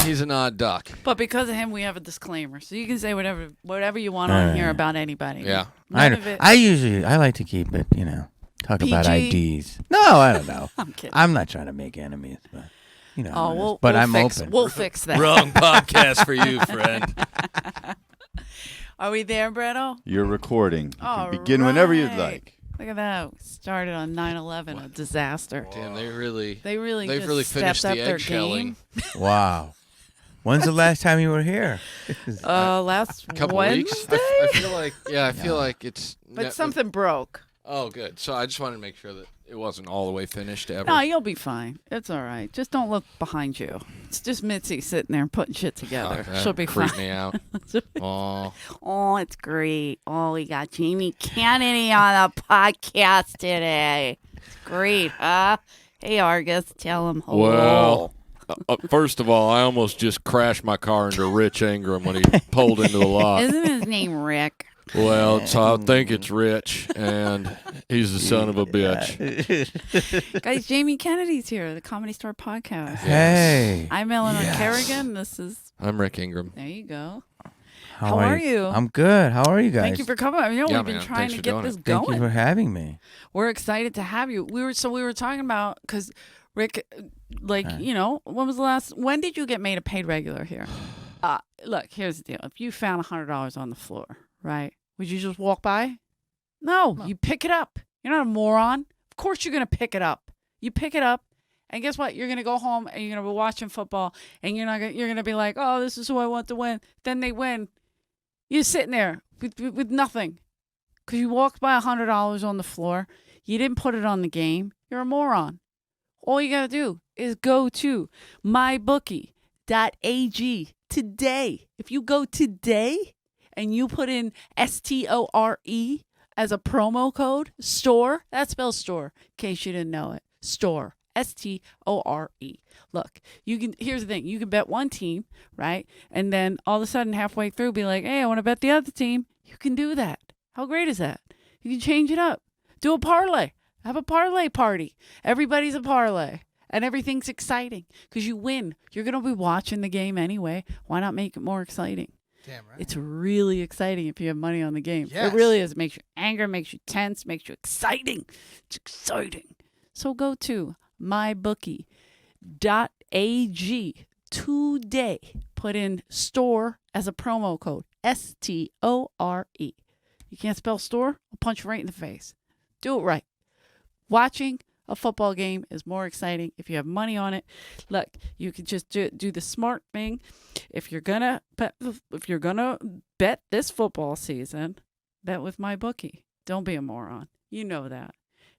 He's an odd duck. But because of him, we have a disclaimer, so you can say whatever you want on here about anybody. Yeah. None of it. I like to keep it, talk PG? about IDs. No, I don't know. I'm kidding. I'm not trying to make enemies, but Oh, I'm open. We'll fix that. Wrong podcast for you, friend. Are we there, Bretto? You're recording. You All can begin whenever you'd right. like. Look at that. Started on 9/11, a disaster. Damn, they've really They've just really finished stepped the up their eggshelling. game. Wow. When's the last time you were here? Last Couple Wednesday? weeks. I feel like it's. But something broke. Oh, good. So I just wanted to make sure that it wasn't all the way finished ever. No, you'll be fine. It's all right. Just don't look behind you. It's just Mitzi sitting there putting shit together. that She'll be creeped fine. me out. Oh, Oh, it's great. Oh, we got Jamie Kennedy on the podcast today. It's great, huh? Hey, Argus, tell him hello. Well, first of all, I almost just crashed my car into Rich Ingram when he pulled into the lot. Isn't his name Rick? Well, I think it's Rich, and he's the son of a bitch. Guys, Jamie Kennedy's here, the Comedy Store podcast. Hey. I'm Eleanor Kerrigan. This is, I'm Rick Ingram. there you go. How are you? I'm good. How are you guys? Thank you for coming. I mean, Yeah, we've been man. trying Thanks to for get doing this it. Thank you going. for having me. We're excited to have you. We were talking about, because Rick, when did you get made a paid regular here? Look, here's the deal. If you found $100 on the floor, right, would you just walk by? No, you pick it up. You're not a moron. Of course you're going to pick it up. You pick it up, and guess what? You're going to go home, and you're going to be watching football, and you're going to be like, oh, this is who I want to win. Then they win. You're sitting there with nothing because you walked by $100 on the floor. You didn't put it on the game. You're a moron. All you got to do is go to mybookie.ag today. If you go today and you put in STORE as a promo code, store, that spells store, in case you didn't know it. Store, STORE. Look, here's the thing. You can bet one team, right? And then all of a sudden, halfway through, be like, hey, I want to bet the other team. You can do that. How great is that? You can change it up. Do a parlay. Have a parlay party. Everybody's a parlay. And everything's exciting because you win. You're going to be watching the game anyway. Why not make it more exciting? Damn right. It's really exciting if you have money on the game. Yes. It really is. It makes you angry, makes you tense, makes you exciting. It's exciting. So go to mybookie.ag today. Put in store as a promo code. STORE. You can't spell store? I'll punch you right in the face. Do it right. Watching a football game is more exciting if you have money on it. Look, you can just do the smart thing. If you're gonna bet this football season, bet with MyBookie. Don't be a moron. You know that.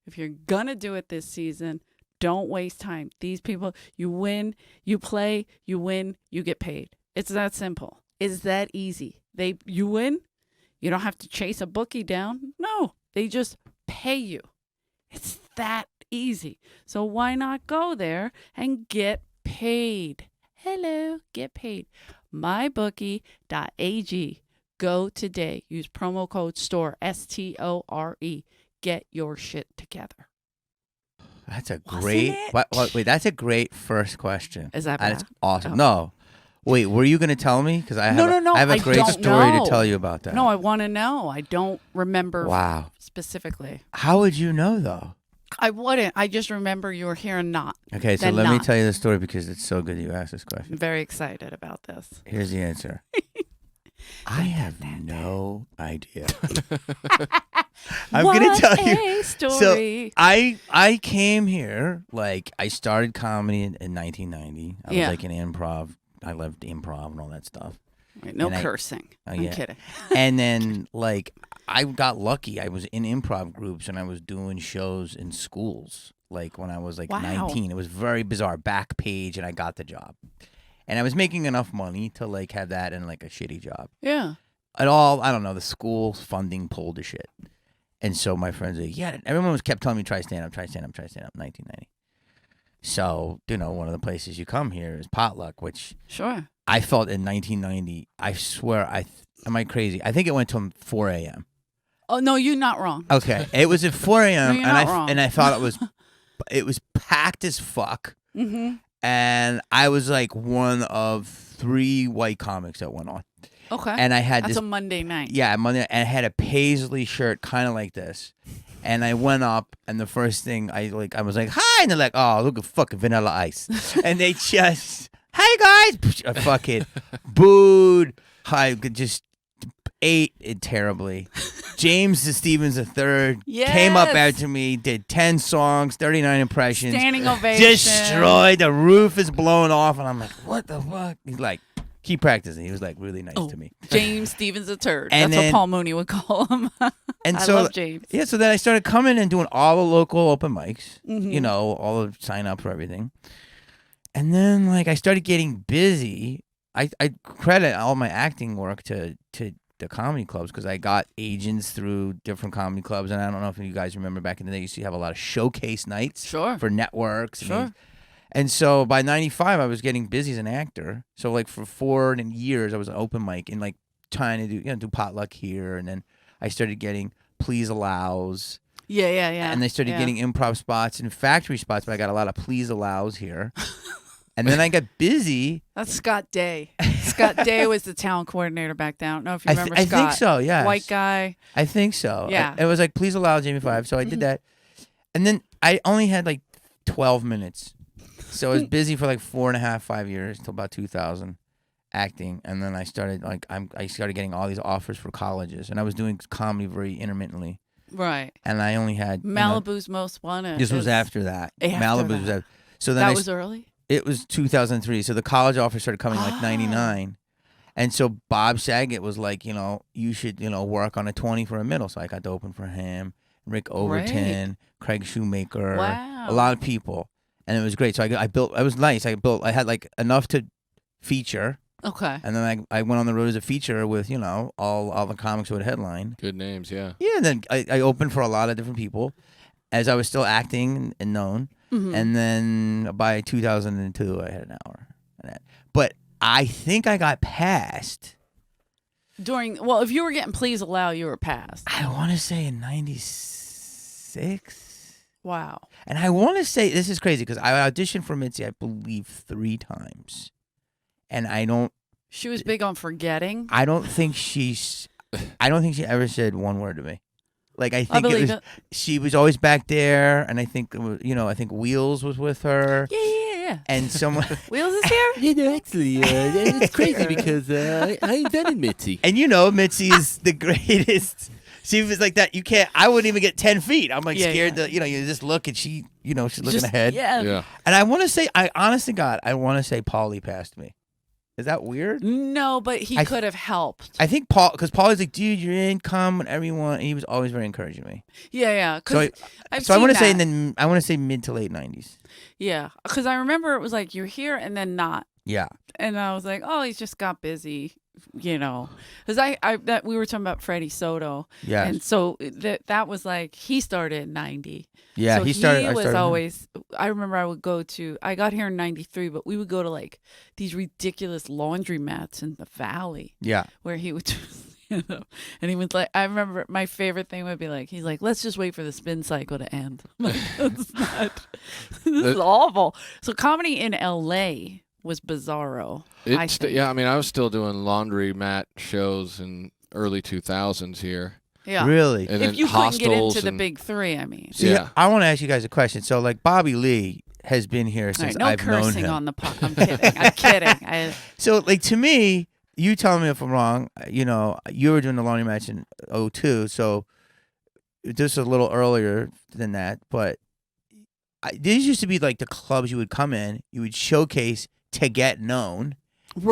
If you're gonna do it this season, don't waste time. These people, you win, you play, you win, you get paid. It's that simple. It's that easy. You win, you don't have to chase a bookie down. No, they just pay you. It's that easy. So why not go there and get paid? Hello, get paid. mybookie.ag. Go today. Use promo code STORE, STORE. Get your shit together. That's a Wasn't great. it? Wait, that's a great first question. Is that That's bad? awesome. Oh. No. Wait, were you going to tell me? Because I have No, I have a I great don't story know. to tell you about that. No, I want to know. I don't remember Wow. specifically. How would you know, though? I wouldn't. I just remember you were here and not. Okay, so Then let me not. tell you the story because it's so good you asked this I'm question. very excited about this. Here's the answer. I have no idea. I'm What going to tell a you. story. So I came here, I started comedy in 1990. I was Yeah. like in improv. I loved improv and all that stuff. Right, no and cursing. I'm yeah. kidding. And then, I got lucky. I was in improv groups and I was doing shows in schools. When I was Wow. 19, it was very bizarre. Back page, and I got the job. And I was making enough money to have that and a shitty job. Yeah. At all, I don't know. The school funding pulled the shit. And so my friends were everyone kept telling me try stand up, 1990. So, one of the places you come here is Potluck, which Sure. I felt in 1990. I swear, am I crazy? I think it went till 4 a.m. Oh, no, you're not wrong. Okay, it was at 4 a.m. No, you're not wrong. and I thought it was packed as fuck. Mm-hmm. and I was like one of 3 white comics that went on. Okay. And I had That's this a Monday night. Yeah, Monday, and I had a paisley shirt, kind of like this. And I went up, and the first thing I was like, "Hi," and they're like, "Oh, look at fucking Vanilla Ice," and they just, "Hey guys," I fucking booed. I just ate it terribly. James Stevens III came up after me, did 10 songs, 39 impressions, standing ovation, destroyed. The roof is blown off, and I'm like, "What the fuck?" He's like, keep practicing. He was like really nice to me. James Stevens a turd. And That's what Paul Mooney would call him. And I so, love James. Yeah, so then I started coming and doing all the local open mics, Mm-hmm. you know, all the sign up for everything. And then like I started getting busy. I credit all my acting work to the comedy clubs because I got agents through different comedy clubs. And I don't know if you guys remember back in the day, you used to have a lot of showcase nights for networks. Sure. And so by 95, I was getting busy as an actor. So like for 4 years, I was an open mic and like trying to do potluck here. And then I started getting Please Allows. Yeah. And I started getting improv spots and factory spots, but I got a lot of Please Allows here. And then I got busy. That's Scott Day. Scott Day was the talent coordinator back then. I don't know if you remember Scott. I think so, yeah. White guy. I think so. Yeah. It was like Please Allow Jamie 5. So I did that. And then I only had like 12 minutes. So I was busy for like 4.5, 5 years until about 2000 acting. And then I started I started getting all these offers for colleges. And I was doing comedy very intermittently. Right. And I only had Malibu's Most Wanted. This was after that. Malibu's was after. So then that was early? It was 2003. So the college offers started coming like 99. And so Bob Saget was like, you should, work on a 20 for a middle. So I got to open for him, Rick Overton, Craig Shoemaker, a lot of people. And it was great. So I built, it was nice. I had like enough to feature. Okay. And then I went on the road as a feature with, all the comics who would headline. Good names, yeah. Yeah. And then I opened for a lot of different people as I was still acting and known. Mm-hmm. And then by 2002, I had an hour. But I think I got passed. If you were getting Please Allow, you were passed. I want to say in 96. Wow. And I want to say, this is crazy, because I auditioned for Mitzi, I believe, 3 times. And She was big on forgetting. I don't think she ever said one word to me. Like, I think she was always back there, and I think, I think Wheels was with her. Yeah. And someone... Wheels is here? Actually, it's crazy because I invented Mitzi. And Mitzi is the greatest... She was like that. I wouldn't even get 10 feet. I'm like scared to, you just look and she's looking ahead. Yeah. And I want to say, honest to God, I want to say Paulie passed me. Is that weird? No, but he could have helped. I think because Paulie's like, dude, you're in, come whenever you want. And he was always very encouraging me. Yeah. So I want to say, I want to say mid to late 90s. Yeah. Because I remember it was like, you're here and then not. Yeah. And I was like, oh, he's just got busy. Because we were talking about Freddie Soto, and so that was like he started in 90. Yeah, so he started. He was always. I remember I got here in 93, but we would go to like these ridiculous laundromats in the valley. Yeah, where he would. And he was like, I remember my favorite thing would be like, he's like, let's just wait for the spin cycle to end. I'm like, that's not. This is awful. So comedy in LA was bizarro. I was still doing laundry mat shows in early 2000s here. Yeah, really. And if you couldn't get into the big 3, I mean. See, I want to ask you guys a question. So, like, Bobby Lee has been here since I've known him. No cursing on the pod. I'm kidding. I'm kidding. So, like, to me, you tell me if I'm wrong. You were doing the laundry match in 2002, so just a little earlier than that. But these used to be like the clubs you would come in, you would showcase to get known,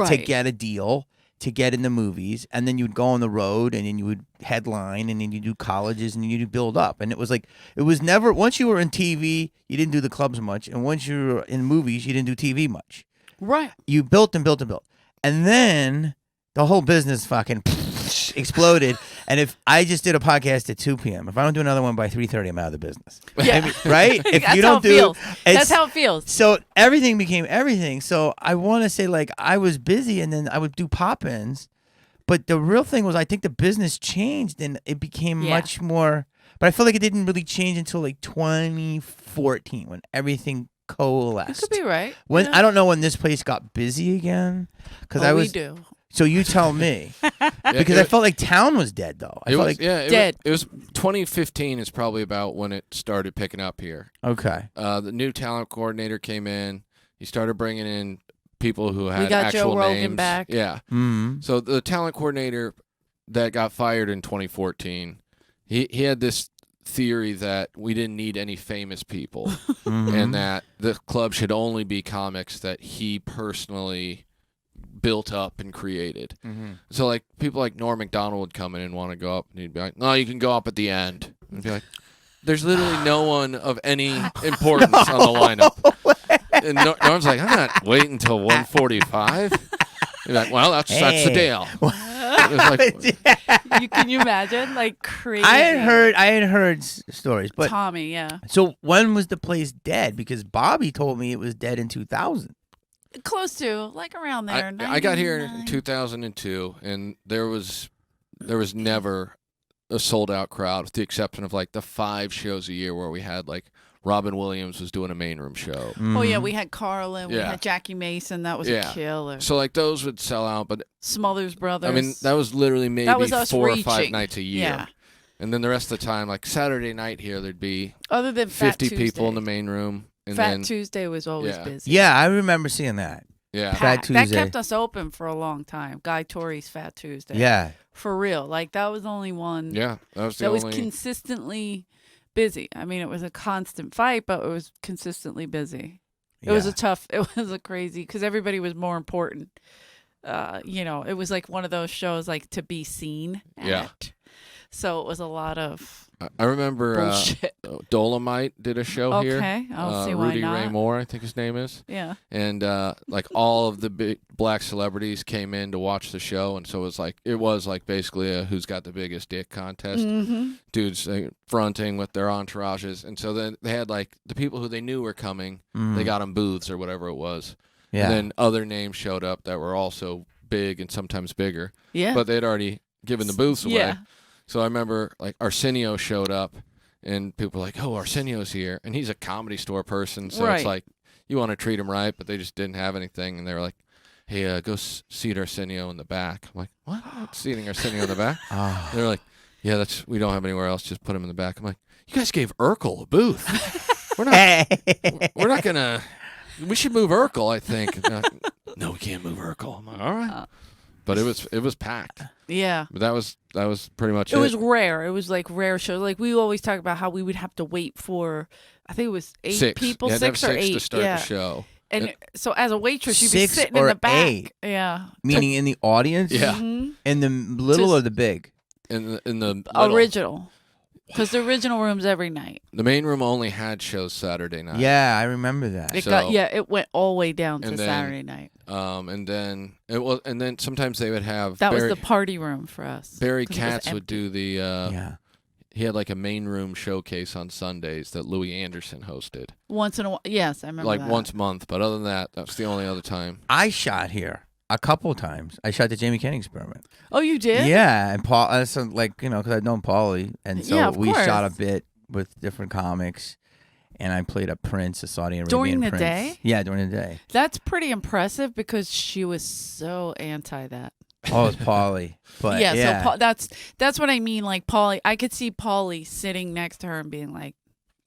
to get a deal, to get in the movies, and then you'd go on the road, and then you would headline, and then you do colleges, and then you build up. And it was never, once you were in TV, you didn't do the clubs much, and once you were in movies, you didn't do TV much. Right. You built and built and built. And then the whole business fucking exploded. And if I just did a podcast at 2 p.m., if I don't do another one by 3:30, I'm out of the business. Yeah. I mean, right? If That's you don't do, that's how it feels. So everything became everything. So I want to say, like, I was busy, and then I would do pop-ins. But the real thing was, I think the business changed, and it became much more. But I feel like it didn't really change until like 2014, when everything coalesced. It could be right. When Yeah. I don't know when this place got busy again, because Oh, I we was. do. So you tell me, because I felt like town was dead though. I It felt was, like Dead. It was 2015 is probably about when it started picking up here. okay. The new talent coordinator came in. He started bringing in people who had got actual Joe Rogan names. back. Yeah. Mm-hmm. So the talent coordinator that got fired in 2014, he had this theory that we didn't need any famous people Mm-hmm. and that the club should only be comics that he personally built up and created. Mm-hmm. So like people like Norm Macdonald would come in and want to go up and he'd be like, no, you can go up at the end. And be like, there's literally no one of any importance on the lineup. And Norm's like, I'm not waiting until 145. You're like, well, that's the deal. It was like, Can you imagine? Like crazy. I had heard stories, but Tommy, yeah. so when was the place dead? Because Bobby told me it was dead in 2000. Close to, like around there. I got here in 99. 2002, and there was never a sold out crowd, with the exception of like the 5 shows a year where we had like Robin Williams was doing a main room show. Oh yeah, we had Carlin, we Yeah. had Jackie Mason. That was a killer. So like those would sell out, but Smothers Brothers. I mean that was literally maybe That was us 4 or 5 reaching. nights a year. Yeah. And then the rest of the time, like Saturday night here, there'd be Other than 50 Fat people in the Tuesday. main room. And Fat then, Tuesday was always Yeah. busy. Yeah, I remember seeing that. yeah. Fat Packed. That Tuesday. kept us open for a long time. Guy Tori's Fat Tuesday. Yeah. For real. Like that was the only one Yeah, that was the that was only. consistently busy. I mean, it was a constant fight, but it was consistently busy. It was a crazy, because everybody was more important. It was like one of those shows like to be seen at. Yeah. So it was a lot of I remember bullshit. Dolomite did a show here. Okay, I'll see why Rudy not. Ray Moore, I think his name is. Yeah. And like all of the big black celebrities came in to watch the show, and so it was like basically a who's got the biggest dick contest. Mm-hmm. Dudes fronting with their entourages, and so then they had like the people who they knew were coming. They got them booths or whatever it was. Yeah. And then other names showed up that were also big and sometimes bigger, Yeah. but they'd already given the booths away. Yeah. So I remember like Arsenio showed up, and people were like, "Oh, Arsenio's here," and he's a Comedy Store person, so Right. it's like you want to treat him right, but they just didn't have anything, and they were like, "Hey, go seat Arsenio in the back." I'm like, "What? Not seating Arsenio in the back?" Oh. They're like, "Yeah, we don't have anywhere else. Just put him in the back." I'm like, "You guys gave Urkel a booth. We're not gonna. We should move Urkel, I think." And they're like, no, we can't move Urkel. I'm like, all right. But it was packed. Yeah. But that was pretty much it. It was rare. It was like rare shows. Like we always talk about how we would have to wait for, I think it was 8 6 people, You had to have 6 or 8. to start yeah. the show. And so as a waitress, you'd be 6 sitting in or the back. 8? Yeah. Meaning in the audience? Yeah. Mhm. In the little Just- or the big? In the middle. Original. Because the original room's every night. The main room only had shows Saturday night. Yeah, I remember that. It went all the way down to And then- Saturday night. And then sometimes they would have That Barry, was the party room for us. Barry 'cause it was Katz would empty. do the yeah. he had like a main room showcase on Sundays that Louis Anderson hosted. Once in a while. Yes, I remember Like that. once a month, but other than that, that's the only other time. I shot here a couple times. I shot the Jamie Kenny Experiment. Oh, you did? Yeah, and Paul, so like, because I'd known Paulie, and so Yeah, of we shot a course. bit with different comics, and I played a Prince, a Saudi Arabian During the prince. day? Yeah, during the day. That's pretty impressive because she was so anti that. Oh, it's Paulie. But yeah, so that's what I mean. Like Paulie, I could see Paulie sitting next to her and being like,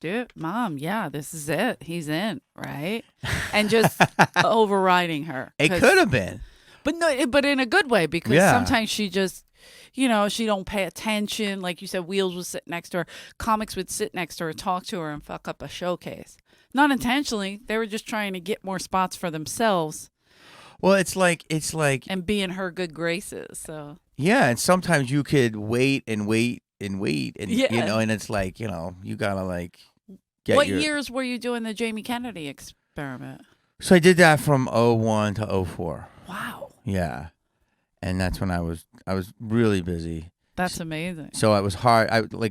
"Dude, Mom, yeah, this is it. He's in, right?" And just overriding her. it 'Cause- could have been. but in a good way, because Yeah. sometimes she just, she don't pay attention. Like you said, Wheels would sit next to her. Comics would sit next to her, talk to her, and fuck up a showcase. Not intentionally. They were just trying to get more spots for themselves Well, it's like and be in her good graces. So yeah, and sometimes you could wait and wait and wait, and Yeah. and it's like you gotta like get what your. years were you doing the Jamie Kennedy experiment? So I did that from 01 to 04. Wow. Yeah, and that's when I was really busy. That's amazing. So it was hard.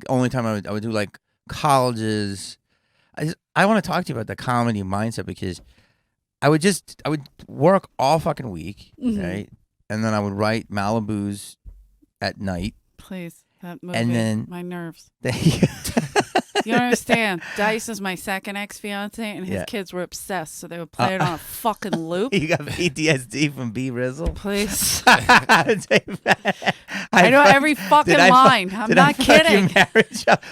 Only time I would do like colleges. I want to talk to you about the comedy mindset because I would work all fucking week, Mhm. right? And then I would write Malibu's at night. Please. That movie, And then- my nerves. You don't understand. Dice is my second ex-fiance, and his Yeah. kids were obsessed, so they would play it on a fucking loop. You got PTSD from B Rizzle? Please. I know every fucking line. I'm not kidding.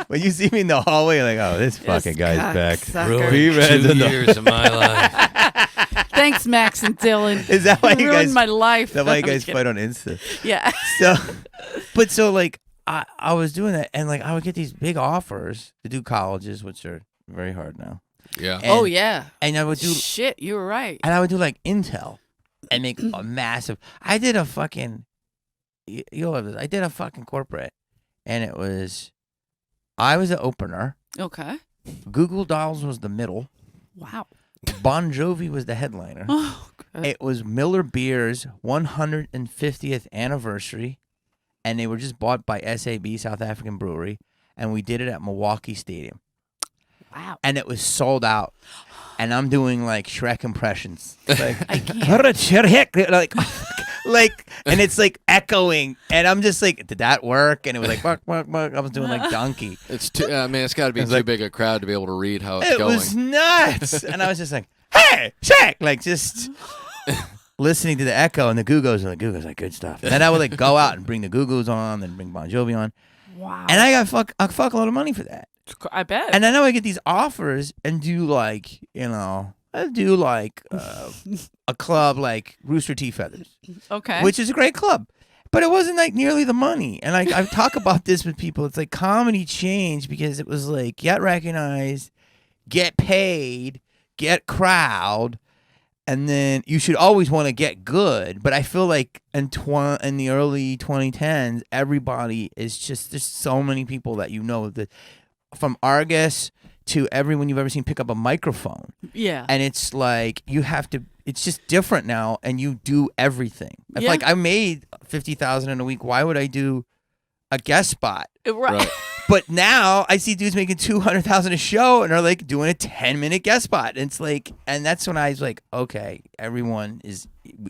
When you see me in the hallway, you're like, oh, this fucking guy's back. cocksucker. Ruined 2 years of my life. Thanks, Max and Dylan. Is that why you ruined guys? my life? Is that why you I'm guys kidding. fight on Insta? Yeah. So like I was doing that, and like I would get these big offers to do colleges, which are very hard now. Yeah. And- Oh yeah. And I would do, Shit, you were right. and I would do like Intel, and make a massive. I did a fucking. You'll love this. I did a fucking corporate, and it was. I was the opener. Okay. Google Dolls was the middle. Wow. Bon Jovi was the headliner. Oh, good. It was Miller Beer's 150th anniversary, and they were just bought by SAB, South African Brewery, and we did it at Milwaukee Stadium. Wow. And it was sold out. And I'm doing like Shrek impressions. Like, I can't. like, and it's like echoing, and I'm just like, did that work? And it was like, bark, bark, bark. I was doing like donkey. It's too. I mean, it's got to be It's too like- big a crowd to be able to read how it's It going. was nuts. And I was just like, hey, Shrek, like just listening to the echo, and the Goo-Goos are like, Goo-Goos like good stuff. And then I would like go out and bring the Goo-Goos on, then bring Bon Jovi on, Wow. and I got a fuck a lot of money for that. I bet. And then I would get these offers and do like, I do like a club like Rooster Tea Feathers, okay. which is a great club. But it wasn't like nearly the money. And I talk about this with people. It's like comedy changed because it was like get recognized, get paid, get crowd, and then you should always want to get good. But I feel like in the early 2010s, everybody is just, there's so many people that that from Argus to everyone you've ever seen pick up a microphone. yeah. And it's like you have to, it's just different now, and you do everything. If Yeah. like I made $50,000 in a week, why would I do a guest spot? Right. But now I see dudes making $200,000 a show, and they're like doing a 10-minute guest spot. And it's like, and that's when I was like, okay, everything is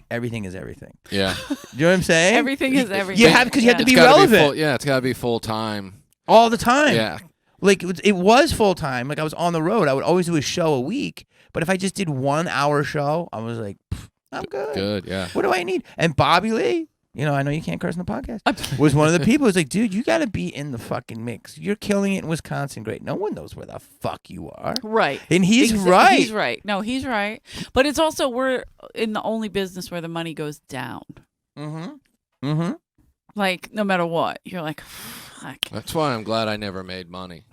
everything. Yeah. Do you know what I'm saying? Everything is everything. You have, because you have to It's be gotta relevant it's got to be full time. all the time. Yeah. Like it was full time. Like I was on the road. I would always do a show a week. But if I just did 1 hour show, I was like, I'm good. Good. Yeah. What do I need? And Bobby Lee, I know you can't curse on the podcast, was one of the people who's like, dude, you got to be in the fucking mix. You're killing it in Wisconsin. Great. No one knows where the fuck you are. Right. And he's right. He's right. No, he's right. But it's also, we're in the only business where the money goes down. Mm-hmm. Mm-hmm. Like, no matter what. You're like, fuck. That's why I'm glad I never made money.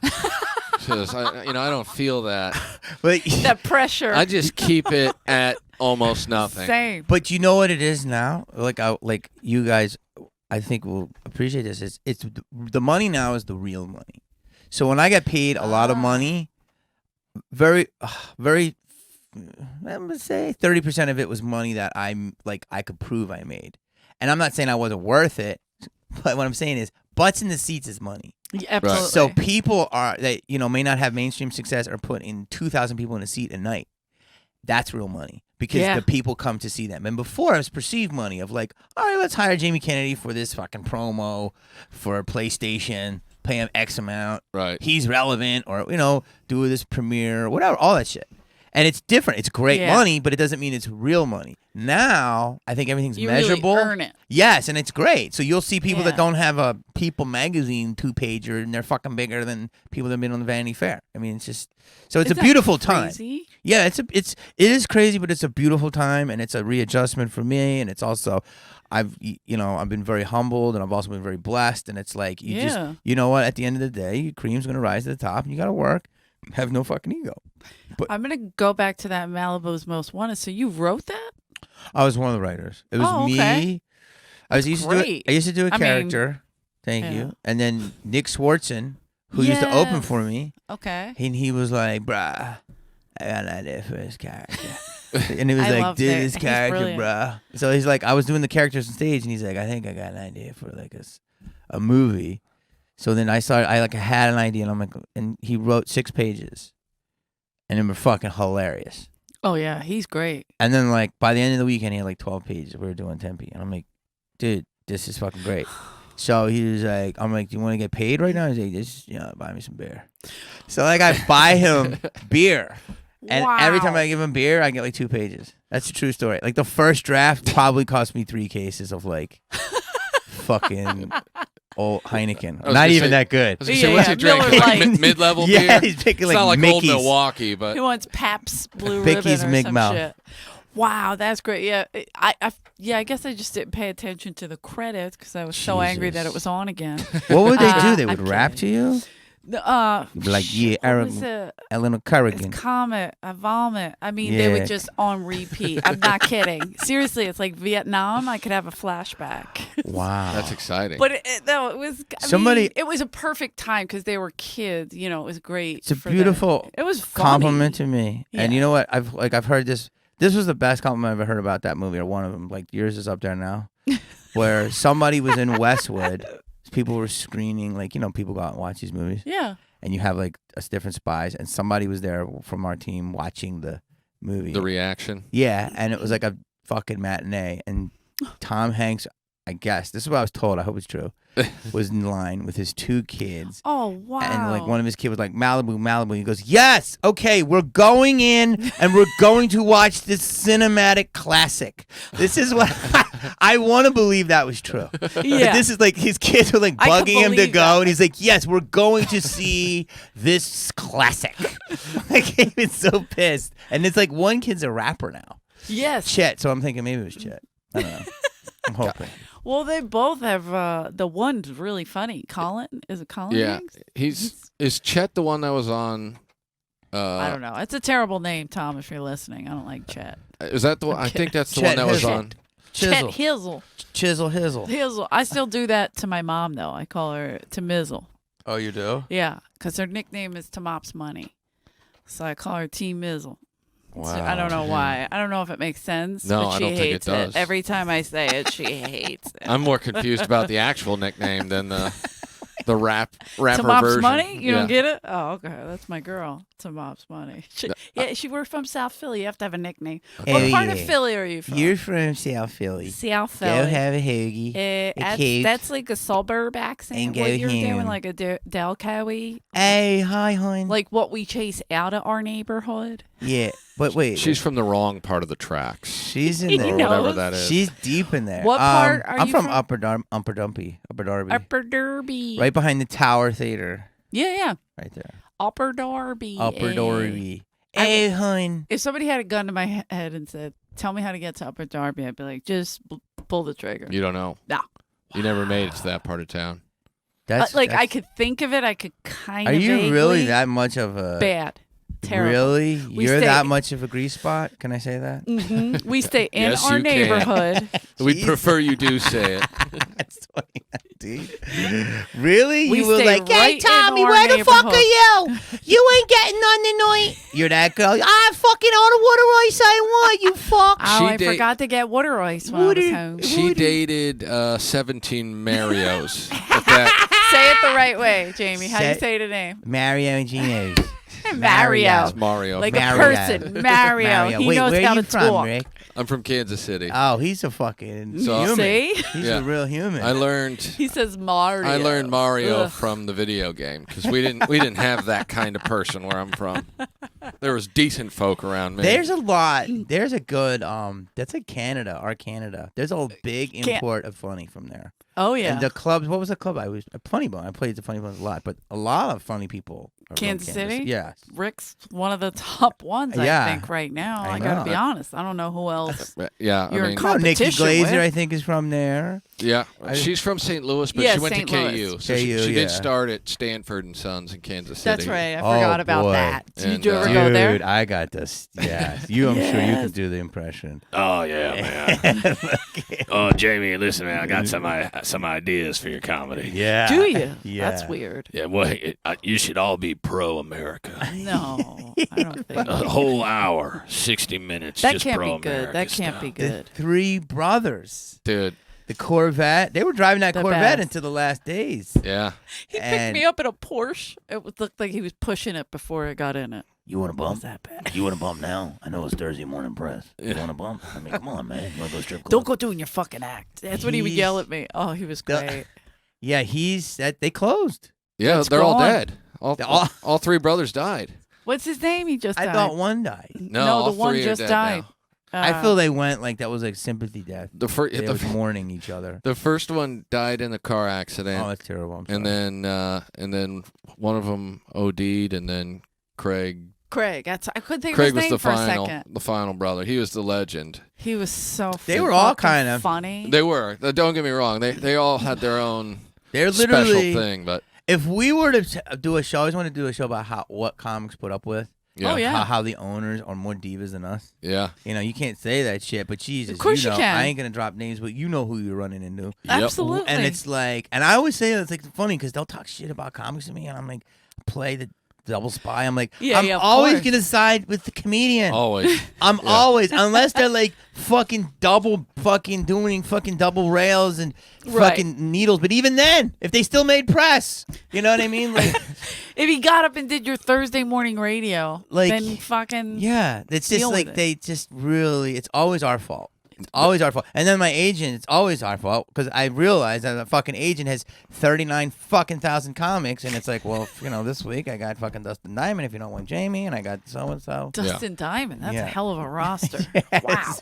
Because I don't feel that. But That pressure. I just keep it at almost nothing. Same. But you know what it is now? Like you guys, I think will appreciate this. It's the money now is the real money. So when I get paid a lot of money, very, very, I'm gonna say 30% of it was money that I could prove I made. And I'm not saying I wasn't worth it, but what I'm saying is butts in the seats is money. Yeah, absolutely. So people that may not have mainstream success are putting 2,000 people in a seat a night. That's real money because the people come to see them. And before it was perceived money of like, all right, let's hire Jamie Kennedy for this fucking promo for a PlayStation, pay him X amount. Right. He's relevant, or do this premiere, whatever, all that shit. And it's different. It's great money, but it doesn't mean it's real money. Now, I think everything's you measurable. Really earn it. Yes, and it's great. So you'll see people that don't have a People magazine 2-pager, and they're fucking bigger than people that have been on the Vanity Fair. I mean, it's just so it's Isn't a beautiful that time. crazy? Yeah, it is crazy, but it's a beautiful time, and it's a readjustment for me, and it's also I've been very humbled, and I've also been very blessed, and it's like you just what, at the end of the day, your cream's gonna rise to the top, and you gotta work. Have no fucking ego. But I'm going to go back to that Malibu's Most Wanted. So you wrote that? I was one of the writers. It was me. Okay. I used to do a character. Thank you. And then Nick Swartzen, who used to open for me. Okay. And he was like, bruh, I got an idea for this character. And he was I like, loved do it. this He's character, brilliant. bruh. So he's like, I was doing the characters on stage, and he's like, I think I got an idea for like a movie. So then I had an idea, and I'm like, and he wrote 6 pages. And they were fucking hilarious. Oh, yeah. He's great. And then, like, by the end of the weekend, he had like 12 pages. We were doing Tempe. And I'm like, dude, this is fucking great. So he was like, I'm like, do you want to get paid right now? He's like, just buy me some beer. So like I buy him beer. And every time I give him beer, I get like 2 pages. That's a true story. Like the first draft probably cost me 3 cases of like fucking old Heineken. Not even that good. I was gonna say, what's he drinking? Miller Like Lite. mid-level beer? Yeah, he's picking It's like not like Mickey's. old Milwaukee, but He wants Pabst Blue Mickey's Ribbon or Mig some Mouth. shit. Wow, that's great. Yeah, I guess I just didn't pay attention to the credits because I was so angry that it was on again. What would they do? They I'm would rap to you? You'd be like, yeah, Eleanor Kerrigan. It's Comet. I vomit. I mean, they would just on repeat. I'm not kidding. Seriously, it's like Vietnam. I could have a flashback. Wow. that's exciting. But it was. It was a perfect time because they were kids. You know, it was great. It's a beautiful It was funny. compliment to me. And Yeah. you know what? I've heard this. This was the best compliment I've ever heard about that movie, or one of them. Like yours is up there now, where somebody was in Westwood. People were screening, like, people go out and watch these movies. Yeah. And you have like different spies, and somebody was there from our team watching the movie. The reaction. Yeah, and it was like a fucking matinee. And Tom Hanks, I guess, this is what I was told, I hope it's true, was in line with his 2 kids. Oh, wow. And like one of his kids was like, Malibu, Malibu. He goes, yes, okay, we're going in and we're going to watch this cinematic classic. This is what I want to believe that was true. Yeah. This is like his kids were like I could bugging him to believe go, that. and he's like, yes, we're going to see this classic. Like, he was so pissed. And it's like one kid's a rapper now. Yes. Chet, so I'm thinking maybe it was Chet. I don't know. I'm hoping. Well, they both have the one's really funny. Colin, is it Colin? Yeah. Hanks? Is Chet the one that was on? I don't know. It's a terrible name, Tom. If you're listening, I don't like Chet. Is that the one? I think that's the Chet one that was Hizzle. on. Chet Chisel. Hizzle. Chisel Hizzle. Hizzle. I still do that to my mom though. I call her Tamizzle. Oh, you do? Yeah, because her nickname is Tomop's Money, so I call her T Mizzle. Wow. So I don't know why. I don't know if it makes sense. No, but I she don't think it hates does. Every time I say it, she hates it. I'm more confused about the actual nickname than the rapper Tomop's version. Money? You Yeah. don't get it? Oh, okay. That's my girl. Tomop's Money. She works from South Philly. You have to have a nickname. Oh, What part of yeah. Philly are you from? You're from South Philly. South Go Philly. have a hoagie. cake. That's like a suburb accent. And What go you're doing, ham. like a Delcoe, Hey, hi, hon. like what we chase out of our neighborhood. Yeah, but wait. She's from the wrong part of the tracks. She's in He there. Or whatever knows. that is. She's deep in there. What part are I'm you from from? Upper Darby. Upper Derby. Right behind the Tower Theater. Yeah. Right there. Upper Derby. Upper eh. Darby. I- Hey, hon. If somebody had a gun to my head and said, "Tell me how to get to Upper Darby," I'd be like, "Just pull the trigger." You don't know. No. You never made it to that part of town. That's I that's- could think of it. I could kind Are of. you really vaguely. that much of a bad? Terrible. Really? We You're stay- that much of a grease spot? Can I say that? Mhm. We stay in Yes, our you can. neighborhood. We Jeez. prefer you do say it. That's funny, dude. Really? We You were stay like, hey, right in Tommy, our where the fuck neighborhood." are you? You ain't getting none tonight. You're that girl. Fucking all the water ice I want, you fuck. Oh, She I date- forgot to get water ice when I was home. She dated 17 Marios. If that, Say it the right way, Jamie. How do you Say- say the name? Mario and Gino's. Mario. that's Mario. Like Mario. a person. Mario. He Wait, knows where how are you to from, talk. Rick? I'm from Kansas City. Oh, he's a fucking So- human. See? He's Yeah. a real human. I learned He says Mario. I learned Mario Ugh. from the video game because we didn't have that kind of person where I'm from. There was decent folk around me. There's a lot. There's a good that's like Canada, our Canada. There's a big import of funny from there. Oh, yeah. And the clubs, what was the club? I was Funny Bone. I played the Funny Bones a lot, but a lot of funny people are from Kansas City? Yeah. Rick's one of the top ones, Yeah. I think, right now. I I gotta know. be honest. I don't know who else. Yeah, I You're mean, in No, Nikki competition Glazer, with. I think, is from there. yeah. She's from St. Louis, but Yeah, she went St. to KU. Louis. So she KU, did yeah. start at Stanford and Sons in Kansas City. That's right. I Oh, forgot about boy. that. Did And, you ever Dude, go there? I got this. Yeah. I'm sure you Yes. could do the impression. Oh yeah, man. Oh, Jamie, listen, man. I got some ideas for your comedy. Yeah. Do you? Yeah. That's weird. Yeah, well, you should all be pro-America. No, I don't think A whole hour, 60 minutes, that just can't be pro-America good. That can't stuff. be The good. three brothers. Dude, The Corvette. They were driving that The Corvette best. into the last days. yeah. He picked and- me up in a Porsche. It looked like he was pushing it before I got in it. You want a Was bump? that bad? You want a bump now? I know it's Thursday morning press. You want a bump? I mean, come on, man. You want to go strip club? Don't go doing your fucking act. That's what he would yell at me. Oh, he was The- great. Yeah, they closed. Yeah, That's they're all gone. dead. All three brothers died. What's his name? He just died. I thought one died. No, the all one three are just dead died. now. I feel they went like that was like sympathy death. They was The mourning each other. first one died in a car accident. Oh, that's terrible. I'm sorry. And then one of them OD'd, and then Craig. Craig. I couldn't think Craig of was his name for a the second. final brother. He was the legend. He was so. They were all fucking kind of- funny. They were. Don't get me wrong. They all had their own They're special literally. thing, but If we were to do a show, I always want to do a show about what comics put up with. yeah, Oh, yeah. How the owners are more divas than us. yeah. You know, you can't say that shit, but Jesus, Of course you know, can. I ain't gonna drop names, but you know who you're running into. Absolutely. And it's like, and I always say it's like funny because they'll talk shit about comics to me, and I'm like, play the double spy. I'm like, Yeah, I'm yeah, of always course. gonna side with the comedian. Always. I'm always, unless they're like fucking doing fucking double rails and Right. fucking needles. But even then, if they still made press, you know what I mean? Like, if he got up and did your Thursday morning radio, Like, then fucking yeah, it's just Deal with like it. they just really, it's always our fault. It's always our fault. And then my agent, it's always our fault because I realize that a fucking agent has 39 fucking thousand comics, and it's like, well, you know, this week I got fucking Dustin Diamond if you don't want Jamie, and I got so and so. Dustin Diamond. That's Yeah. a hell of a roster. Wow.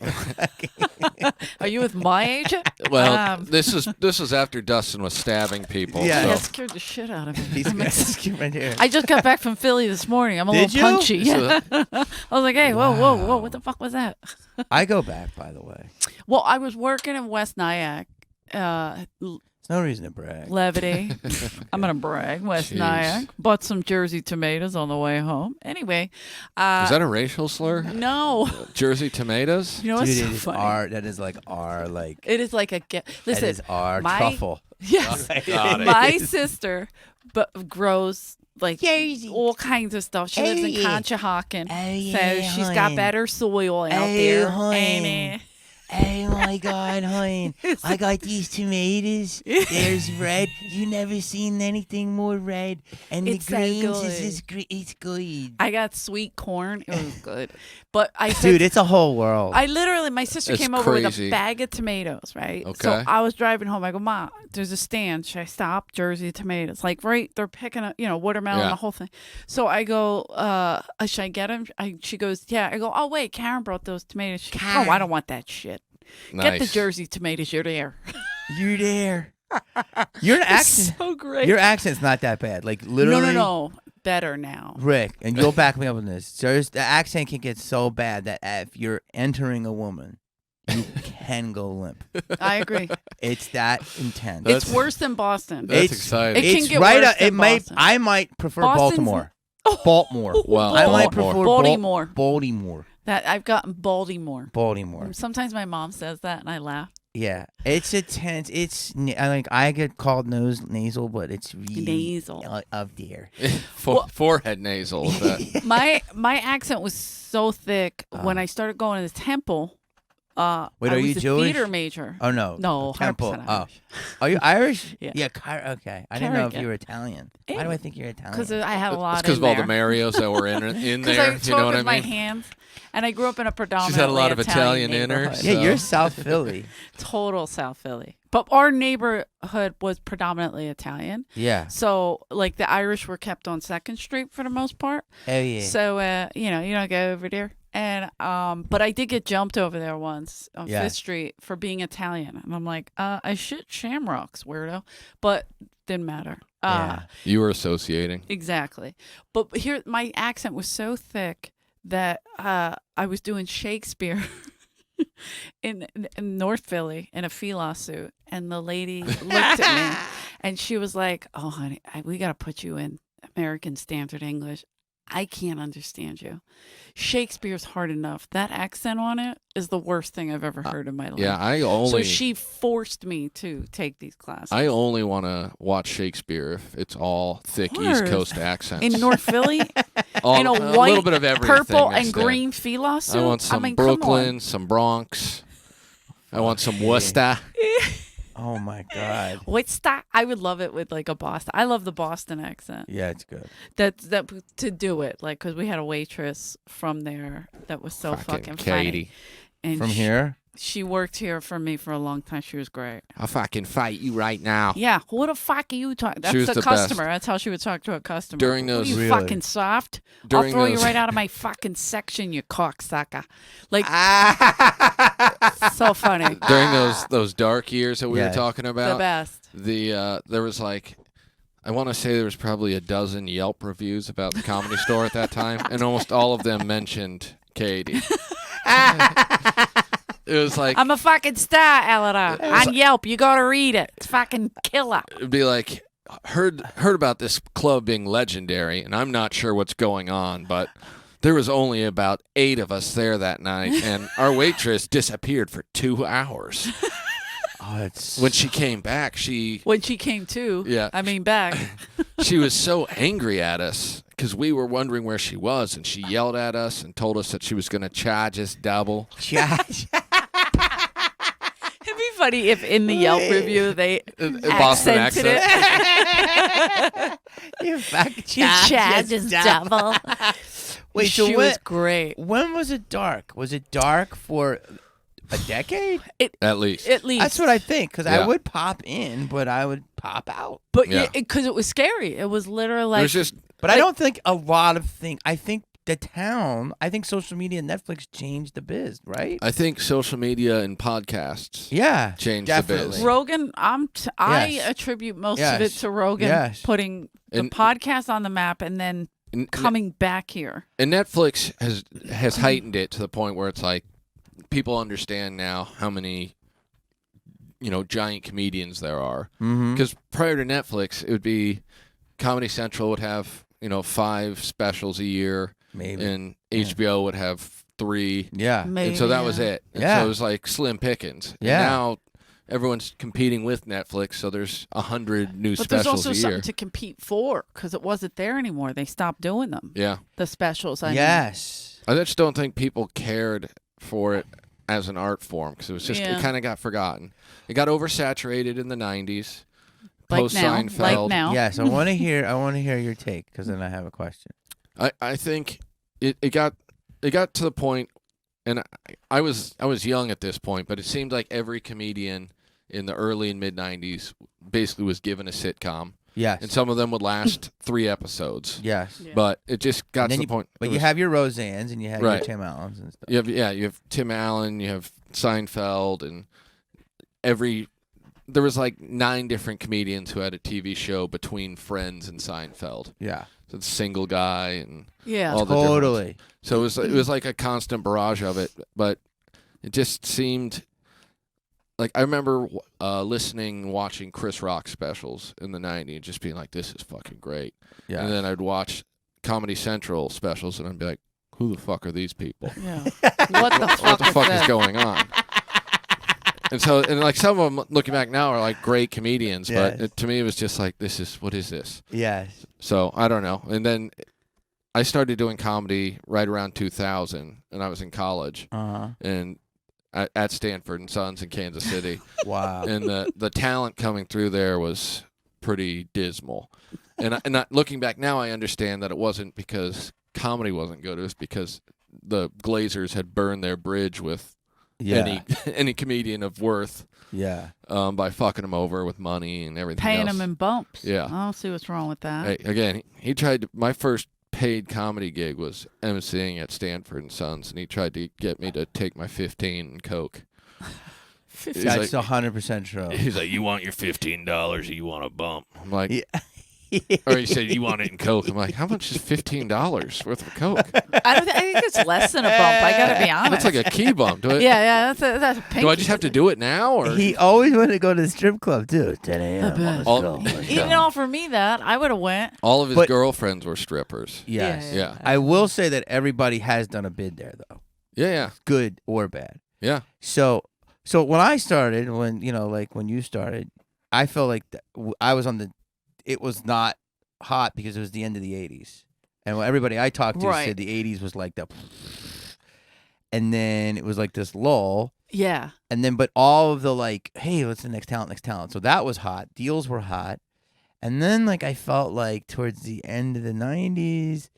Are you with my agent? Well, this was after Dustin was stabbing people. Yeah. so- that scared the shit out of me. These guys right here. I just got back from Philly this morning. I'm a Did little you? punchy. Yeah. I was like, hey, whoa, what the fuck was that? I go back, by the way. Well, I was working in West Nyack, There's no reason to brag. Levity. I'm gonna brag. West Jeez. Nyack. Bought some Jersey tomatoes on the way home. Anyway, is that a racial slur? no. Jersey tomatoes? You know what's Dude, so it is funny? our, that is like our, like, It is like a get. that Listen, is our my- truffle. yes, Got it. my sister, grows like Jersey. all kinds of stuff. She lives in Oh, yeah. Conshohocken, Oh, so yeah, she's hon. got better soil out Oh, there. hon. And, Oh my God, hon! I got these tomatoes. There's red. You never seen anything more red, and It's so the greens good. is just it's good. I got sweet corn. It was good, but I said, Dude, it's a whole world. I literally, my sister It's came over with crazy. a bag of tomatoes, right? So Okay. I was driving home. I go, Ma, there's a stand. Should I stop? Jersey tomatoes. Like, right, they're picking up, watermelon, Yeah. the whole thing. So I go, should I get them? She goes, yeah. I go, oh, wait, Karen brought those tomatoes. She goes, oh, I don't want that shit. Nice. Get the Jersey tomatoes. You're there. You're there. Your accent. So great. Your accent's not that bad. Like literally. No. Better now. Rick, and you'll back me up on this. The accent can get so bad that if you're entering a woman, you can go limp. I agree. It's that intense. That's- It's worse than Boston. That's It's- exciting. It can It's get right. worse It than might. Boston. I might prefer Boston's- Baltimore. Baltimore. Wow. I might Baltimore. prefer Baltimore. Baltimore. That I've gotten Baltimore. Baltimore. Sometimes my mom says that, and I laugh. Yeah, it's intense. It's I get called nasal, but it's really Nasal. up there. Forehead nasal. Is that- My accent was so thick when I started going to the temple. Wait, I are was you a Jewish? theater major. Oh no, No, Temple. 100% Oh, Irish. are you Irish? Yeah. Okay. I didn't know if Carrigan. you were Italian. Why do I think you're Italian? Because I had a lot It's because in of all the there. Marios that were in Because there. I You spoke know what with I my mean? hands, and I grew up in a predominantly She's had a lot of Italian in her. neighborhood. yeah, so- you're South Philly. Total South Philly. But our neighborhood was predominantly Italian. Yeah. So, like, the Irish were kept on 2nd Street for the most part. Oh yeah. So, you don't go over there. And but I did get jumped over there once on Yeah. 5th Street for being Italian. And I'm like, I shit shamrocks, weirdo. But didn't matter. Yeah. You were associating. Exactly. But here, my accent was so thick that I was doing Shakespeare in North Philly in a fila suit. And the lady looked at me and she was like, oh, honey, we got to put you in American Standard English. I can't understand you. Shakespeare's hard enough. That accent on it is the worst thing I've ever heard in my life. Yeah, So she forced me to take these classes. I only want to watch Shakespeare if it's all thick East course. Coast accents. in North Philly, All, in a little white, bit of everything purple, is and there. green fila suit. I want some mean, come on. Brooklyn, some Bronx. I want some Worcester. Oh my God. Worcester. I would love it with like a Boston. I love the Boston accent. Yeah, it's good. That to do it, like, because we had a waitress from there that was so fucking funny. Katie. And From here. She worked here for me for a long time. She was great. I'll fucking fight you right now. Yeah, who the fuck are you talking? That's was the the customer. best. That's how she would talk to a customer. During What are those- you Really? fucking soft? During I'll throw you those- right out of my fucking section, you cocksucker. Like, so funny. During those dark years that we were Yes. talking The about, best. there was like, I want to say there was probably a dozen Yelp reviews about the Comedy Store at that time, and almost all of them mentioned Katie. It was like, I'm a fucking star, Eleanor. On Yelp, you gotta read it. It's fucking killer. it'd be like, heard about this club being legendary, and I'm not sure what's going on, but there was only about 8 of us there that night, and our waitress disappeared for 2 hours. Oh, it's When she came back, When she came to, Yeah. I mean back. she was so angry at us because we were wondering where she was, and she yelled at us and told us that she was going to charge us double. It'd be funny if in the Yelp review they Boston accented accent. it. you fucking You charge us double. Wait, so she when, was great. when was it dark? Was it dark for a decade? At least. At least. That's what I think, because I Yeah. would pop in, but I would pop out. But Yeah. because it was scary. It was literally It like was just, But I don't think a lot of things. I think social media and Netflix changed the biz, right? I think social media and podcasts Yeah, changed the definitely. biz. Rogan. I Yes. attribute most of Yes. it to Rogan Yes. putting the And- podcast on the map and then And, coming back here. and Netflix has heightened it to the point where it's like people understand now how many giant comedians there are. Mm-hmm. Because prior to Netflix, it would be Comedy Central would have 5 specials a year, Maybe. and HBO would have 3. Yeah. Maybe, And so that was it. And Yeah. so it was like slim pickings. And Yeah. now everyone's competing with Netflix, so there's 100 new But there's specials also a year. something to compete for because it wasn't there anymore. They stopped doing them. Yeah. The specials. I mean. Yes. I just don't think people cared for it as an art form because it was just, Yeah. it kind of got forgotten. It got oversaturated in the 90s. Like Post now. Seinfeld. Like now. Yes. I want to hear. I want to hear your take, because then I have a question. I think it got to the point, and I was young at this point, but it seemed like every comedian in the early and mid 90s basically was given a sitcom, Yes. and some of them would last 3 episodes. Yes. Yeah. But it just got And to then the point. But it you was- have your Roseannes and you have your Right. Tim Allens and stuff. you have Tim Allen, you have Seinfeld, and there was like 9 different comedians who had a TV show between Friends and Seinfeld. Yeah. So the Single Guy and Yeah. all the different ones. Totally. So it was like a constant barrage of it, but it just seemed like I remember watching Chris Rock specials in the '90s, and just being like, "This is fucking great." Yeah. And then I'd watch Comedy Central specials, and I'd be like, "Who the fuck are these people? Yeah. What the fuck, What the fuck is is going on?" And like some of them, looking back now, are like great comedians, Yes. but to me, it was just like, what is this? Yes. So I don't know. And then I started doing comedy right around 2000, and I was in college. Uh-huh. And at Stanford and Sons in Kansas City, Wow. and the talent coming through there was pretty dismal. And looking back now, I understand that it wasn't because comedy wasn't good; it was because the Glazers had burned their bridge with Yeah. any comedian of worth Yeah. by fucking them over with money and everything Paying else. them in bumps. Yeah. I don't see what's wrong with that. Hey, again, he tried to, my first paid comedy gig was emceeing at Stanford and Sons, and he tried to get me to take my 15 and Coke. He's That's like, 100% true. he's like, You want your $15 or you want a bump? I'm like, Yeah. or he said, you want it in Coke? I'm like, how much is $15 worth of Coke? I think it's less than a bump. I gotta be honest. That's like a key bump. yeah, that's a pinky. Do I just have to do it now, or He always wanted to go to the strip club too. 10 a.m. I bet. Let's All- go. Let's He didn't go. offer me that. I would have went. all of his But- girlfriends were strippers? Yes. Yeah. I will say that everybody has done a bid there, though, Yeah, good or bad. yeah. So when I started, when you started, I felt like I was on the. It was not hot because it was the end of the '80s, and everybody I talked to Right. said the '80s was like the. And then it was like this lull, Yeah. and then but all of the like, hey, what's the next talent? So that was hot. Deals were hot, and then like I felt like towards the end of the '90s,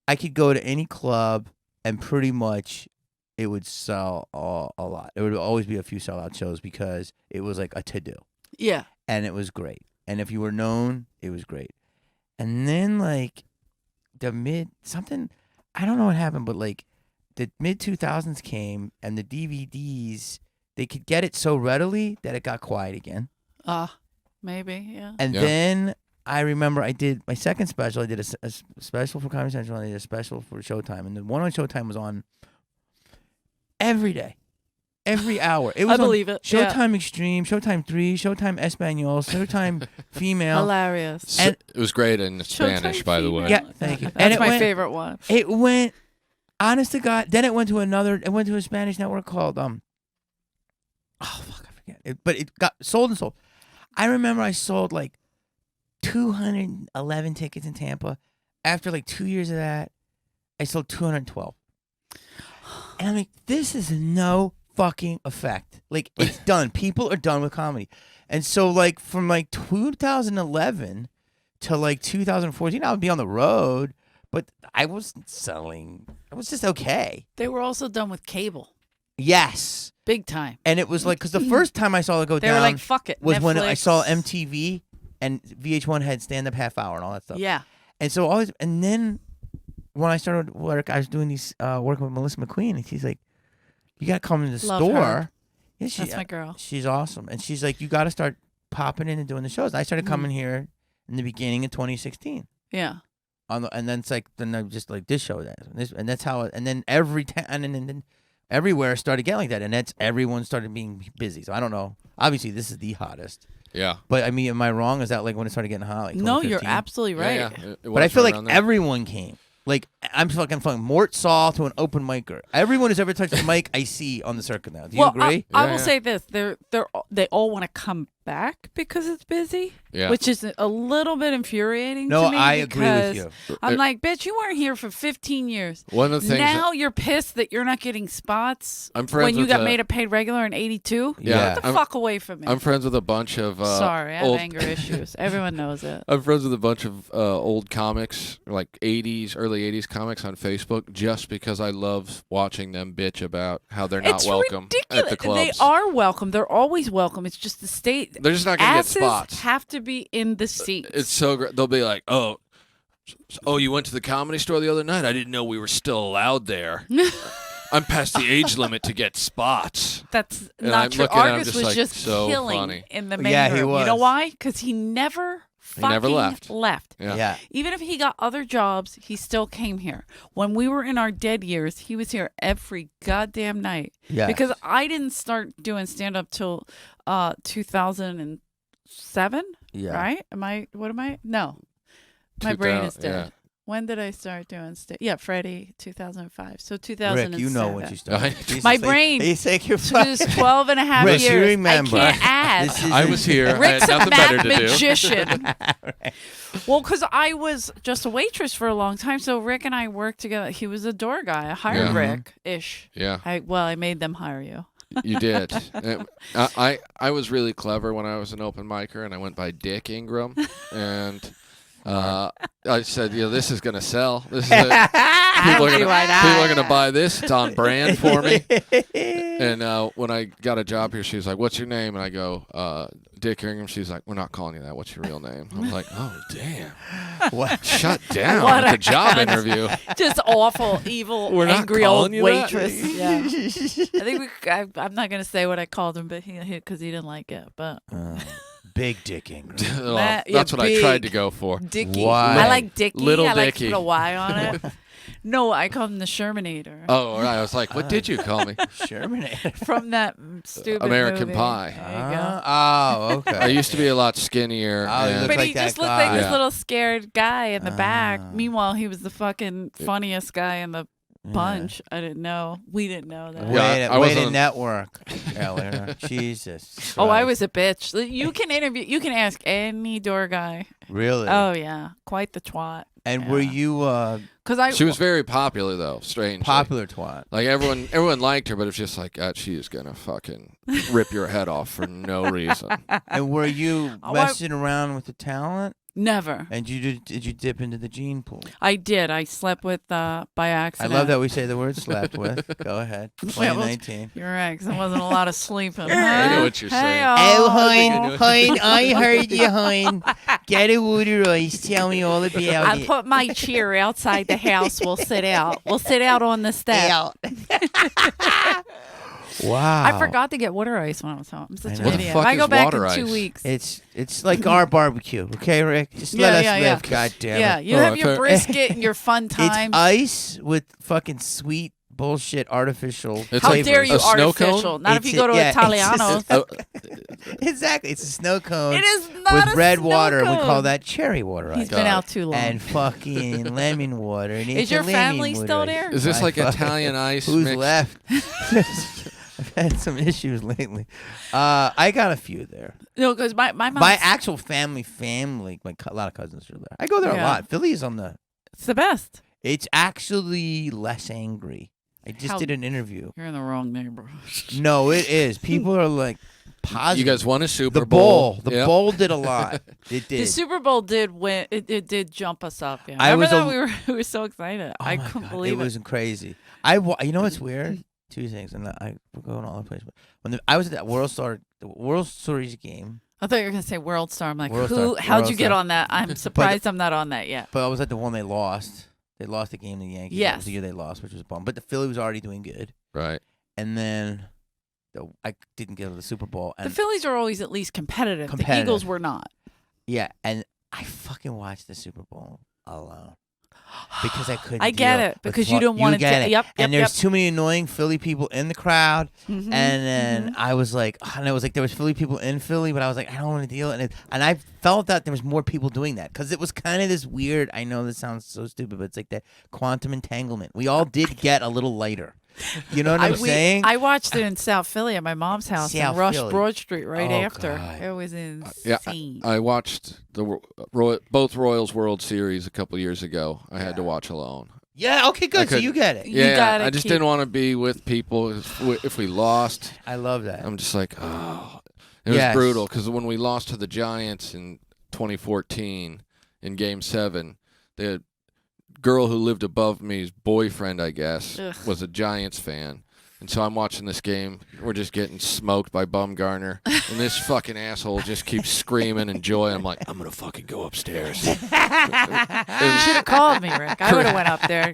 I could go to any club and pretty much it would sell a lot. There would always be a few sellout shows because it was like a to-do. Yeah. And it was great. And if you were known, it was great. And then like I don't know what happened, but like the mid 2000s came and the DVDs, they could get it so readily that it got quiet again. Maybe, yeah. And then I remember I did my second special. I did a special for Comedy Central and I did a special for Showtime. And the one on Showtime was on every day. Every hour. It was I believe it. Showtime Extreme, Showtime 3, Showtime Espanol, Showtime Female. Hilarious. And it was great in Spanish, by the way. Yeah, thank you. That's my favorite one. It went, honest to God, then it went to a Spanish network called, I forget. But it got sold and sold. I remember I sold like 211 tickets in Tampa. After like 2 years of that, I sold 212. And I'm like, this is no fucking effect. Like, it's done. People are done with comedy. And so like from like 2011 to like 2014, I would be on the road, but I wasn't selling. I was just okay. They were also done with cable. Yes. Big time. And it was like, because the first time I saw it go They down were like, fuck it. was Netflix. when I saw MTV and VH1 had stand-up half hour and all that stuff. Yeah. And so and then when I started work, I was doing these, working with Melissa McQueen, and she's like, you got to come to the Love store. her. Yeah, That's my girl. She's awesome. And she's like, you got to start popping in and doing the shows. I started coming here in the beginning of 2016. Yeah. And then it's like, then I just like this show, and that's how, and then and then everywhere started getting like that. And everyone started being busy. So I don't know. Obviously, this is the hottest. Yeah. But I mean, am I wrong? Is that like when it started getting hot? Like No, you're 2015? absolutely right. Yeah. But I feel like everyone came. Like, I'm fucking Mort Saul to an open micer. Everyone who's ever touched the mic, I see on the circuit now. Do you agree? I will say this: they all want to come back because it's busy, which is a little bit infuriating to me. I agree with you. I'm like, bitch, you weren't here for 15 years. One of the things now you're pissed that you're not getting spots I'm friends when you with got made a paid regular in '82. Yeah. Get the fuck away from me. I'm friends with a bunch of Sorry, I have old, anger issues. Everyone knows it. I'm friends with a bunch of old comics, like early 80s comics on Facebook, just because I love watching them bitch about how they're not welcome ridiculous. at the clubs. They are welcome. They're always welcome. It's just the state. They're just not going to get Asses spots. have to be in the seats. It's so great. They'll be like, oh, you went to the Comedy Store the other night? I didn't know we were still allowed there. I'm past the age limit to get spots. That's And not I'm true. looking at him Argus just was like, just so killing funny. in the main Yeah, he room. You know was. why? Because he never left. Yeah. Even if he got other jobs, he still came here. When we were in our dead years, he was here every goddamn night. Yeah. Because I didn't start doing stand-up till 2007, Yeah. right? What am I? No. My brain is dead. Yeah. When did I start doing Freddie, 2005. So 2007. Rick, you know when you started. Jesus, My brain. He's like, you're So it was 12 and a half Rick, years. you remember. I can't add. I was here. I Rick's had a nothing math better to do. magician. Well, because I was just a waitress for a long time, so Rick and I worked together. He was a door guy. I hired Yeah. Rick-ish. Yeah, I made them hire you. you did. I was really clever when I was an open micer, and I went by Dick Ingram, and I said, this is gonna sell. This is people are gonna buy this. It's on brand for me. And when I got a job here, she was like, "What's your name?" And I go, Dick Ingram. She's like, "We're not calling you that. What's your real name?" I'm like, "Oh damn! What? Shut down What at a the job cunt. interview." Just awful, evil, We're not angry old calling you that? waitress. Yeah. I think I'm not gonna say what I called him, but because he didn't like it. But Big Dick Ingram. Well, Matt, that's you're what I tried big. to go for. Dickie. Why? I like Dickie. Little I like to Dickie. put a Y on it. No, I called him the Shermanator. Oh, all right. I was like, "What did you call me?" Sherman. From that stupid American movie. Pie. There you go. Oh, okay. I used to be a lot skinnier. Oh, you and- look But like he that just looked guy. like this Yeah. little scared guy in the back. Ah. Meanwhile, he was the fucking funniest guy in the bunch. I didn't know. We didn't know that. Yeah, I Way wasn't- to network, Eleanor. Jesus. Oh, I Christ. was a bitch. You can interview. You can ask any door guy. Really? Oh yeah, quite the twat. And yeah. were you Because I She was very popular though. Strange. popular twat? Like everyone liked her, but it's just like she is gonna fucking rip your head off for no reason. And were you Oh, messing around with the talent? Never. And did you dip into the gene pool? I did. I slept with by accident. I love that we say the word slept with. Go ahead. 2019. You're right, 'cause there wasn't a lot of sleeping. I know what you're saying. Oh, Hey-o. Hein, I heard you, Hein. Get a water ice. Tell me all about I it. put my chair outside the house. We'll sit out. We'll sit out on the step. Wow. I forgot to get water ice when I was home. I'm such I an know. What the idiot. fuck I go is back water in 2 ice? weeks. It's like our barbecue, okay, Rick? Just let us live, God damn Yeah, it. you have your brisket and your fun times. It's ice with fucking sweet bullshit artificial It's How like dare you, a snow cone? artificial? Not if It's you go to yeah, Italiano. Exactly. It's a snow cone It is not with a red snow water. cone. We call that cherry water ice. He's been out too long. And fucking lemon water. And Is your family still there? Is this My like fucking- Italian ice? Who's mixed? left? I've had some issues lately. I got a few there. No, because my mom's, My actual family, a lot of cousins are there. I go there a Yeah. lot. Philly is on the. it's the best. It's actually less angry. I just How- did an interview. You're in the wrong neighborhood. No, it is. People are like positive. You guys won a Super the Bowl. bowl. The Yep. bowl did a lot. It did. The Super Bowl did win. It did jump us up. Yeah. I Remember was that we were so excited. Oh I my couldn't God, believe it. Was crazy. You know what's weird? Two things, and we're going all over the place. But when I was at that the World Series game, I thought you were gonna say World Star. I'm like, World who? Star, How'd World you get Star. on that? I'm surprised I'm not on that yet. but I was at the one they lost. They lost the game to the Yankees. That Yes. was the year they lost, which was a bum. But the Philly was already doing good, Right. and then I didn't get to the Super Bowl. And The Phillies are always at least competitive. The Competitive. Eagles were not. yeah, and I fucking watched the Super Bowl alone. Because I couldn't. I get deal it with because what- you don't want to. get it. Yep. And there's too many annoying Philly people in the crowd. Mhm, And then mhm. I was like, there was Philly people in Philly, but I was like, I don't want to deal. And I felt that there was more people doing that because it was kind of this weird. I know this sounds so stupid, but it's like that quantum entanglement. We all did get a little lighter. You know what I'm saying? I watched it in South Philly at my mom's house South in Rush Philly. Broad Street right Oh, after. God. It was insane. I watched both Royals World Series a couple years ago. I had to watch alone. Yeah. Okay. Good. So could- you get it. You Yeah, gotta I just keep- didn't want to be with people if we lost. I love that. I'm just like, oh, it was Yes. brutal because when we lost to the Giants in 2014 in Game 7, the girl who lived above me's boyfriend, I guess, Ugh. was a Giants fan. And so I'm watching this game. We're just getting smoked by Bumgarner. And this fucking asshole just keeps screaming and joy. I'm like, I'm going to fucking go upstairs. You should have called me, Rick. I would have went up there.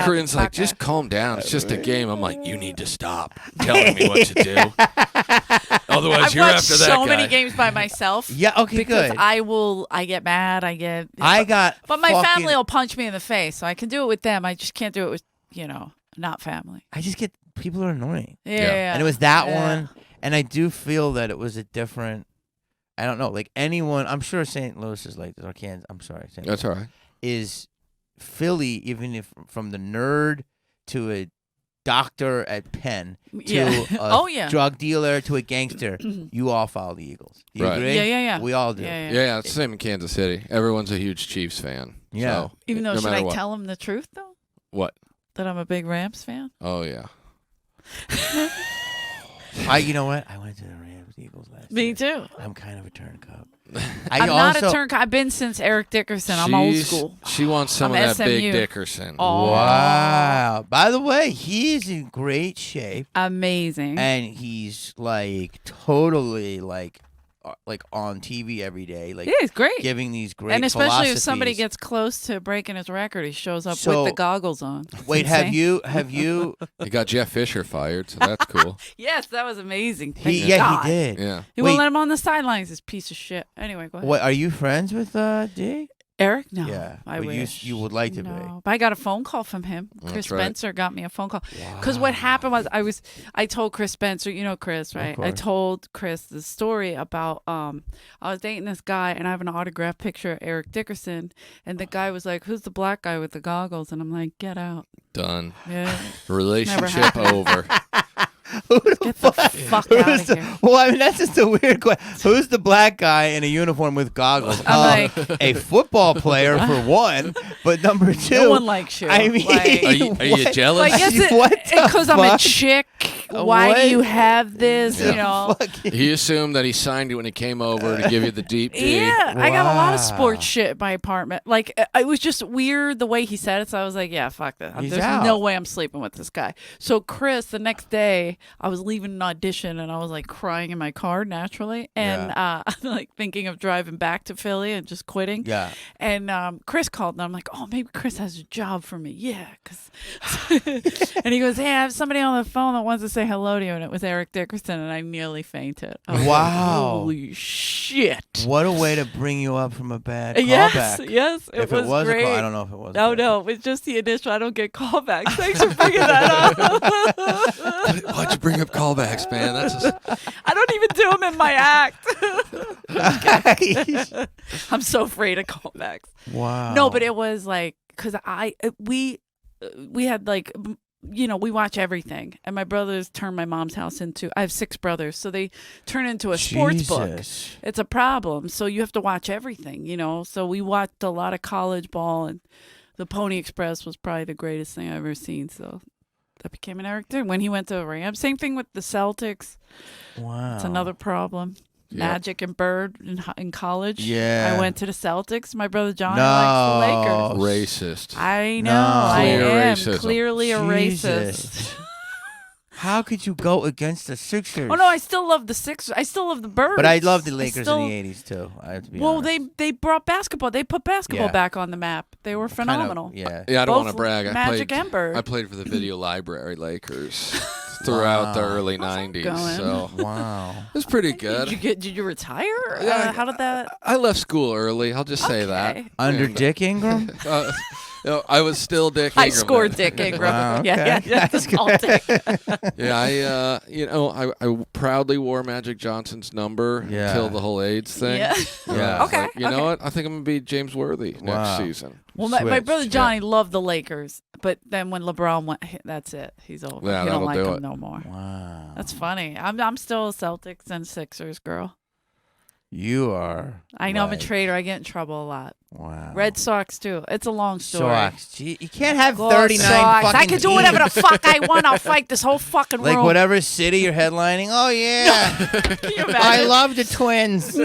Corinne's like, just calm down. It's just a game. I'm like, you need to stop telling me what to do. Otherwise, I've you're watched after that so guy. many games by myself. Yeah. Okay. Because Good. I get mad. But my family will punch me in the face, so I can do it with them. I just can't do it with not family. I just get people are annoying. Yeah. And it was that Yeah. one. And I do feel that it was a different. I don't know. Like anyone, I'm sure St. Louis is like this. Or Kansas. I'm sorry. St. That's Louis all right. is Philly. Even if from the nerd to a doctor at Penn to Yeah. a Oh, yeah. drug dealer to a gangster, you all follow the Eagles. Do you Right. agree? Yeah. We all do. Yeah. Yeah, it's the same in Kansas City. Everyone's a huge Chiefs fan. Yeah. So, Even though, no should matter I what. tell them the truth though? What? That I'm a big Rams fan. Oh, yeah. You know what? I went to the Rams Eagles last Me year. too. I'm kind of a turncoat. I'm not a turncoat. I've been since Eric Dickerson. I'm old school. She wants some I'm of that big SMU. Dickerson. Oh. Wow. By the way, he's in great shape. Amazing. And he's like totally like on TV every day, like Yeah, it's great. giving these great And especially if somebody philosophies. gets close to breaking his record, he shows up So- with the goggles on. It's Wait, have insane. you? He got Jeff Fisher fired, so that's cool. Yes, that was amazing. He, Thank yeah, God. he did. Yeah. He Wait. won't let him on the sidelines, this piece of shit. Anyway, go ahead. What are you friends with D? Eric? No. Yeah, I but wish. you would like to be. No, but I got a phone call from him. That's Chris right. Spencer got me a phone call. Because what happened was I told Chris Spencer, you know Chris, right? I course. told Chris the story about I was dating this guy and I have an autographed picture of Eric Dickerson and the guy was like, who's the black guy with the goggles? And I'm like, get out. Done. Yeah. Relationship over. Get the fuck out of here. Well, I mean, that's just a weird question. Who's the black guy in a uniform with goggles? I'm like, A football player for one, but number two, no one likes you. I mean, Like, Are you what? jealous? I guess What the because I'm a fuck? chick why what? do you have this? Yeah. You know. He assumed that he signed it when he came over to give you the deep D. Yeah, I got a lot of Wow. sports shit in my apartment. Like, it was just weird the way he said it. So I was like, yeah, fuck that. He's There's out. no way I'm sleeping with this guy. So Chris, the next day, I was leaving an audition and I was like crying in my car naturally, and like thinking of driving back to Philly and just quitting. Yeah. And Chris called and I'm like, oh, maybe Chris has a job for me. Yeah, cause and he goes, hey, I have somebody on the phone that wants to say hello to you, and it was Eric Dickerson, and I nearly fainted. I was like, Wow. holy shit. What a way to bring you up from a bad Yes, callback. yes, If it was great. a call, I don't know if it was. No, a no, it's just the initial. I don't get callbacks. Thanks for bringing that up. Why'd you bring up callbacks, man? That's just, I don't even do them in my act. callback. I'm so afraid of callbacks. Wow. No, but it was like, because we had like, we watch everything, and my brothers turned my mom's house into. I have 6 brothers, so they turn into a sports book. Jesus. It's a problem. So you have to watch everything, So we watched a lot of college ball, and the Pony Express was probably the greatest thing I've ever seen. So that became an Eric Dickerson. When he went to the Rams, same thing with the Celtics. Wow. It's another problem. Yep. Magic and Bird in college. Yeah. I went to the Celtics. My brother Johnny likes the Lakers. racist. I know. No. I Clear am racism. clearly a racist. Jesus. How could you go against the Sixers? Oh no, I still love the Sixers. I still love the Birds. But I love the Lakers still- in the 80s, too. I have to be Well, honest. they brought basketball. They put basketball Yeah. back on the map. They were Kind of- phenomenal. yeah. Yeah, I don't Both want to brag. Magic and Bird. I played for the Video Library Lakers throughout the Wow. early 90s. going? So Wow. it was pretty good. Did you retire? Yeah, How did that? I left school early. I'll just say that. Okay. Under And, Dick Ingram? I was still Dick I Ingram scored then. Dick Ingram. Wow, Yeah, okay. that's all Dick. Yeah, I proudly wore Magic Johnson's number Yeah. until the whole AIDS thing. Yeah. Yeah. I was Okay, like, you know what? I think I'm gonna be James Worthy next Wow. season. Well, my Switched, brother yeah. Johnny loved the Lakers, but then when LeBron went, that's it. He's over. Yeah, he don't that'll like do him it. no more. Wow. That's funny. I'm still a Celtics and Sixers girl. You are. I know I'm a like- traitor. I get in trouble a lot. Wow. Red Sox too. It's a long story. Sox. Gee, you can't have Go 39 Sox. fucking I can do whatever the teams. fuck I want. I'll fight this whole fucking Like room. whatever city you're headlining. Oh, yeah. Can you I imagine? love the Twins.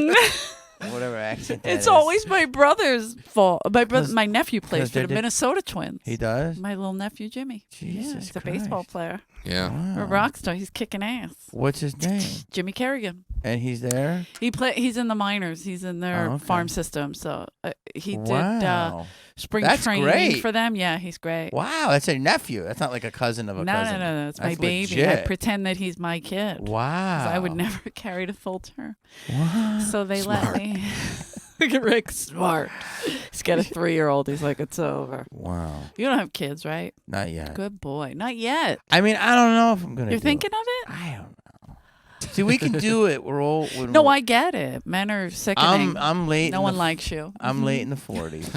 Whatever accent that It's is. always my brother's fault. My nephew plays 'cause for they the did- Minnesota Twins. He does? My little nephew Jimmy. Jesus Yeah, he's a baseball Christ. player. Yeah. A Wow. rock star. He's kicking ass. What's his name? Jimmy Kerrigan. And he's there? He's in the minors. He's in their Oh, okay. farm system. So he did Wow. spring That's training great. for them. Yeah, he's great. Wow, that's a nephew. That's not like a cousin of a No, cousin. no, it's my That's baby. I legit. pretend that he's my kid. 'Cause Wow. I would never carry the full term. Wow. So they let me. Look at Rick, smart. He's got a 3-year-old. He's like, it's over. Wow. You don't have kids, right? Not yet. Good boy. Not yet. I mean, I don't know if I'm gonna. You're do thinking it. of it? I don't know. See, we can do it. We're all. No, I get it. Men are sickening. I'm late. No in one the, likes you. I'm late in the 40s.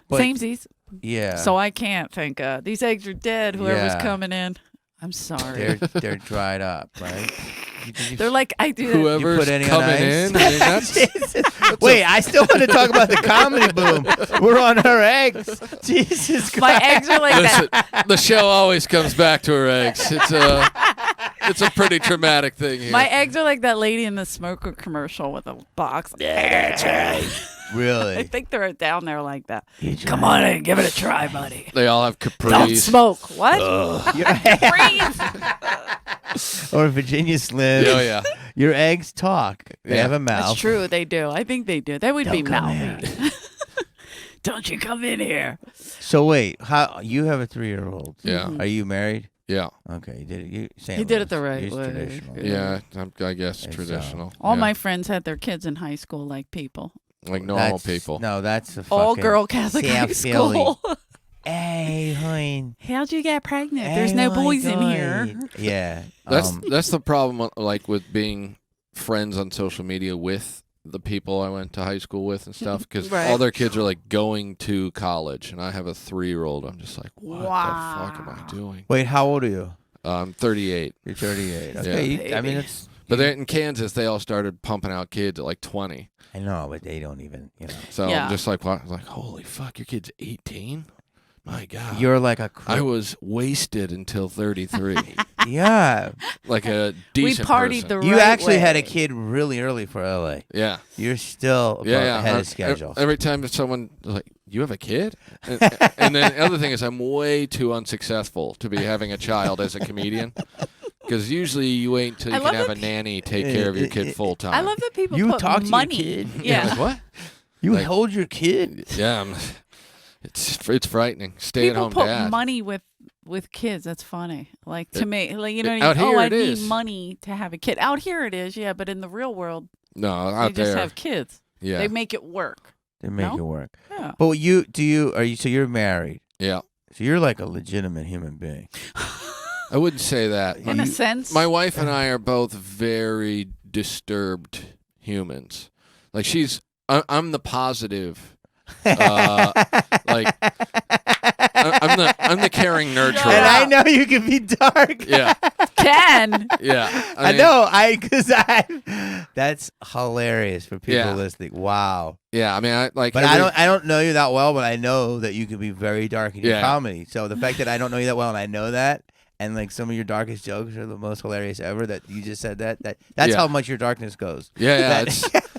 But- Samesies. Yeah. So I can't think. These eggs are dead. Whoever's Yeah. coming in. I'm sorry. they're dried up, right? They're like, I do that. Whoever's put any on coming ice? in, I mean, that's, Wait, I still want to talk about the comedy boom. We're on her eggs. Jesus Christ. My eggs are like that. listen, the show always comes back to her eggs. It's a pretty traumatic thing here. My eggs are like that lady in the smoker commercial with a box. Yeah, that's right. I Really? think they're down there like that. You Come on in, give it a try, buddy. They all have Don't capris. smoke. What? Or Virginia Slim. Oh yeah. Your eggs talk. They Yeah. have a mouth. That's true. They do. I think they do. They would be Don't come mouthy. Don't you come in here. So wait, how you have a 3-year-old? Yeah. Are you married? Yeah. Okay, you did it. You St. He did it Louis. the right He's way. Traditional. Yeah. Yeah. I guess It's, traditional. All Yeah. my friends had their kids in high school like people. like normal That's- people. No, that's a All fucking girl Catholic high South Philly. school. Hey, hon. How'd you get pregnant? Hey, There's no my boys in God. here. Yeah. That's the problem. Like with being friends on social media with the people I went to high school with and stuff, because Right. all their kids are like going to college, and I have a 3-year-old. I'm just like, what the fuck am I doing? Wait, how old are you? I'm 38. You're 38. Yeah. Okay, I mean Baby. it's. But they're in Kansas, they all started pumping out kids at like 20. I know, but they don't even. So Yeah. I'm just like, what? Like, holy fuck, your kid's 18? My God. You're like a. I was wasted until 33. Yeah. like a We decent partied person. the You right actually way. had a kid really early for LA. Yeah. You're still ahead of schedule. Every time that someone like, you have a kid, and then the other thing is, I'm way too unsuccessful to be having a child as a comedian. Because usually you wait until I you love can have a that nanny take care of your kid full time. I love that people You put talk to your money. kid? Yeah. Like, what? You Like- hold your kid? Yeah, it's frightening. Stay at People home put dad. money with kids. That's funny. Like to me, like you know, out here I it need is. money to have a kid. Out here it is, yeah, but in the real world, No, they out just there. have kids. Yeah, They make it work. They make No? it work. Yeah. But so you're married. yeah. So you're like a legitimate human being. I wouldn't say that. In a sense. My wife and I are both very disturbed humans. Like I'm the positive. Like I'm the caring nurturer. And I know you can be dark. Yeah, Can. yeah. I mean, know. That's hilarious for people Yeah. listening. Wow. Yeah, I mean, But I don't know you that well, but I know that you can be very dark in your Yeah. comedy. So the fact that I don't know you that well and I know that, and like some of your darkest jokes are the most hilarious ever. That you just said that's Yeah. how much your darkness goes. Yeah.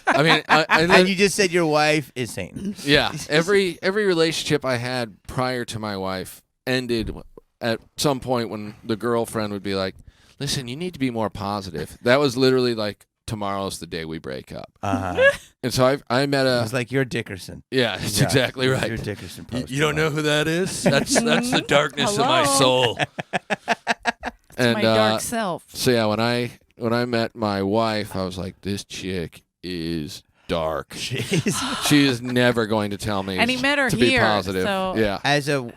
I mean, And you just said your wife is Satan. yeah. Every relationship I had prior to my wife ended at some point when the girlfriend would be like, "Listen, you need to be more positive." That was literally like, "Tomorrow's the day we break up." And so I met It's like you're Dickerson. yeah, that's Yeah, exactly it's right. Your Dickerson post. You don't know who that is? That's the darkness of my Hello? soul. And My dark self. so yeah, when I met my wife, I was like, this chick is dark. Jeez. She is never going to tell me And he met her to here, be positive. so- Yeah.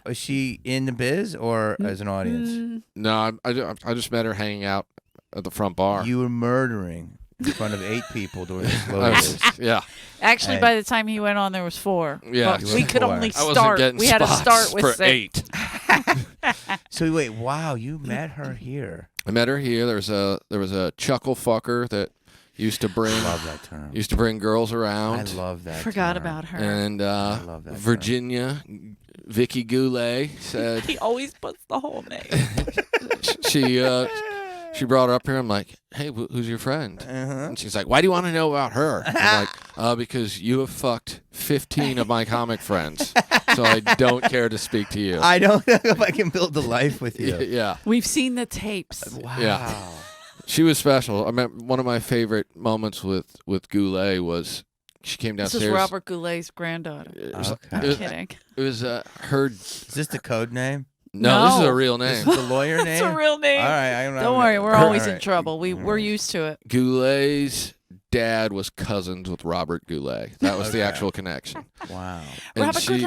Is she in the biz or as an audience? No, I just met her hanging out at the front bar. You were murdering in front of 8 people during the slow I days. was- yeah. Actually, Hey. by the time he went on, there was 4. Yeah. But You we were could 4. only I wasn't start. getting We had to spots start with for 6. 8. So wait, wow, you met her here. I met her here. There was a chuckle fucker that used to bring I love that term. girls I around. love that. Forgot term. about her. And love that term. Virginia, Vicky Goulet said He always puts the whole name. she brought her up here. I'm like, hey, who's your friend? Uh-huh. And she's like, why do you want to know about her? I'm like, because you have fucked 15 of my comic friends, so I don't care to speak to you. I don't know if I can build a life with you. Yeah, We've seen the tapes. Wow. Yeah. she was special. I mean, one of my favorite moments with Goulet was she came This downstairs. is Robert Goulet's granddaughter. It was, Okay. I'm it was, kidding. it was her. Is this the code name? No, this is No. a real This name. is the lawyer name? It's a real name. All right. I Don't worry, we're all always in right. trouble. We're used to it. Goulet's dad was cousins with Robert Goulet. That was the Okay. actual connection. Wow. And Robert she,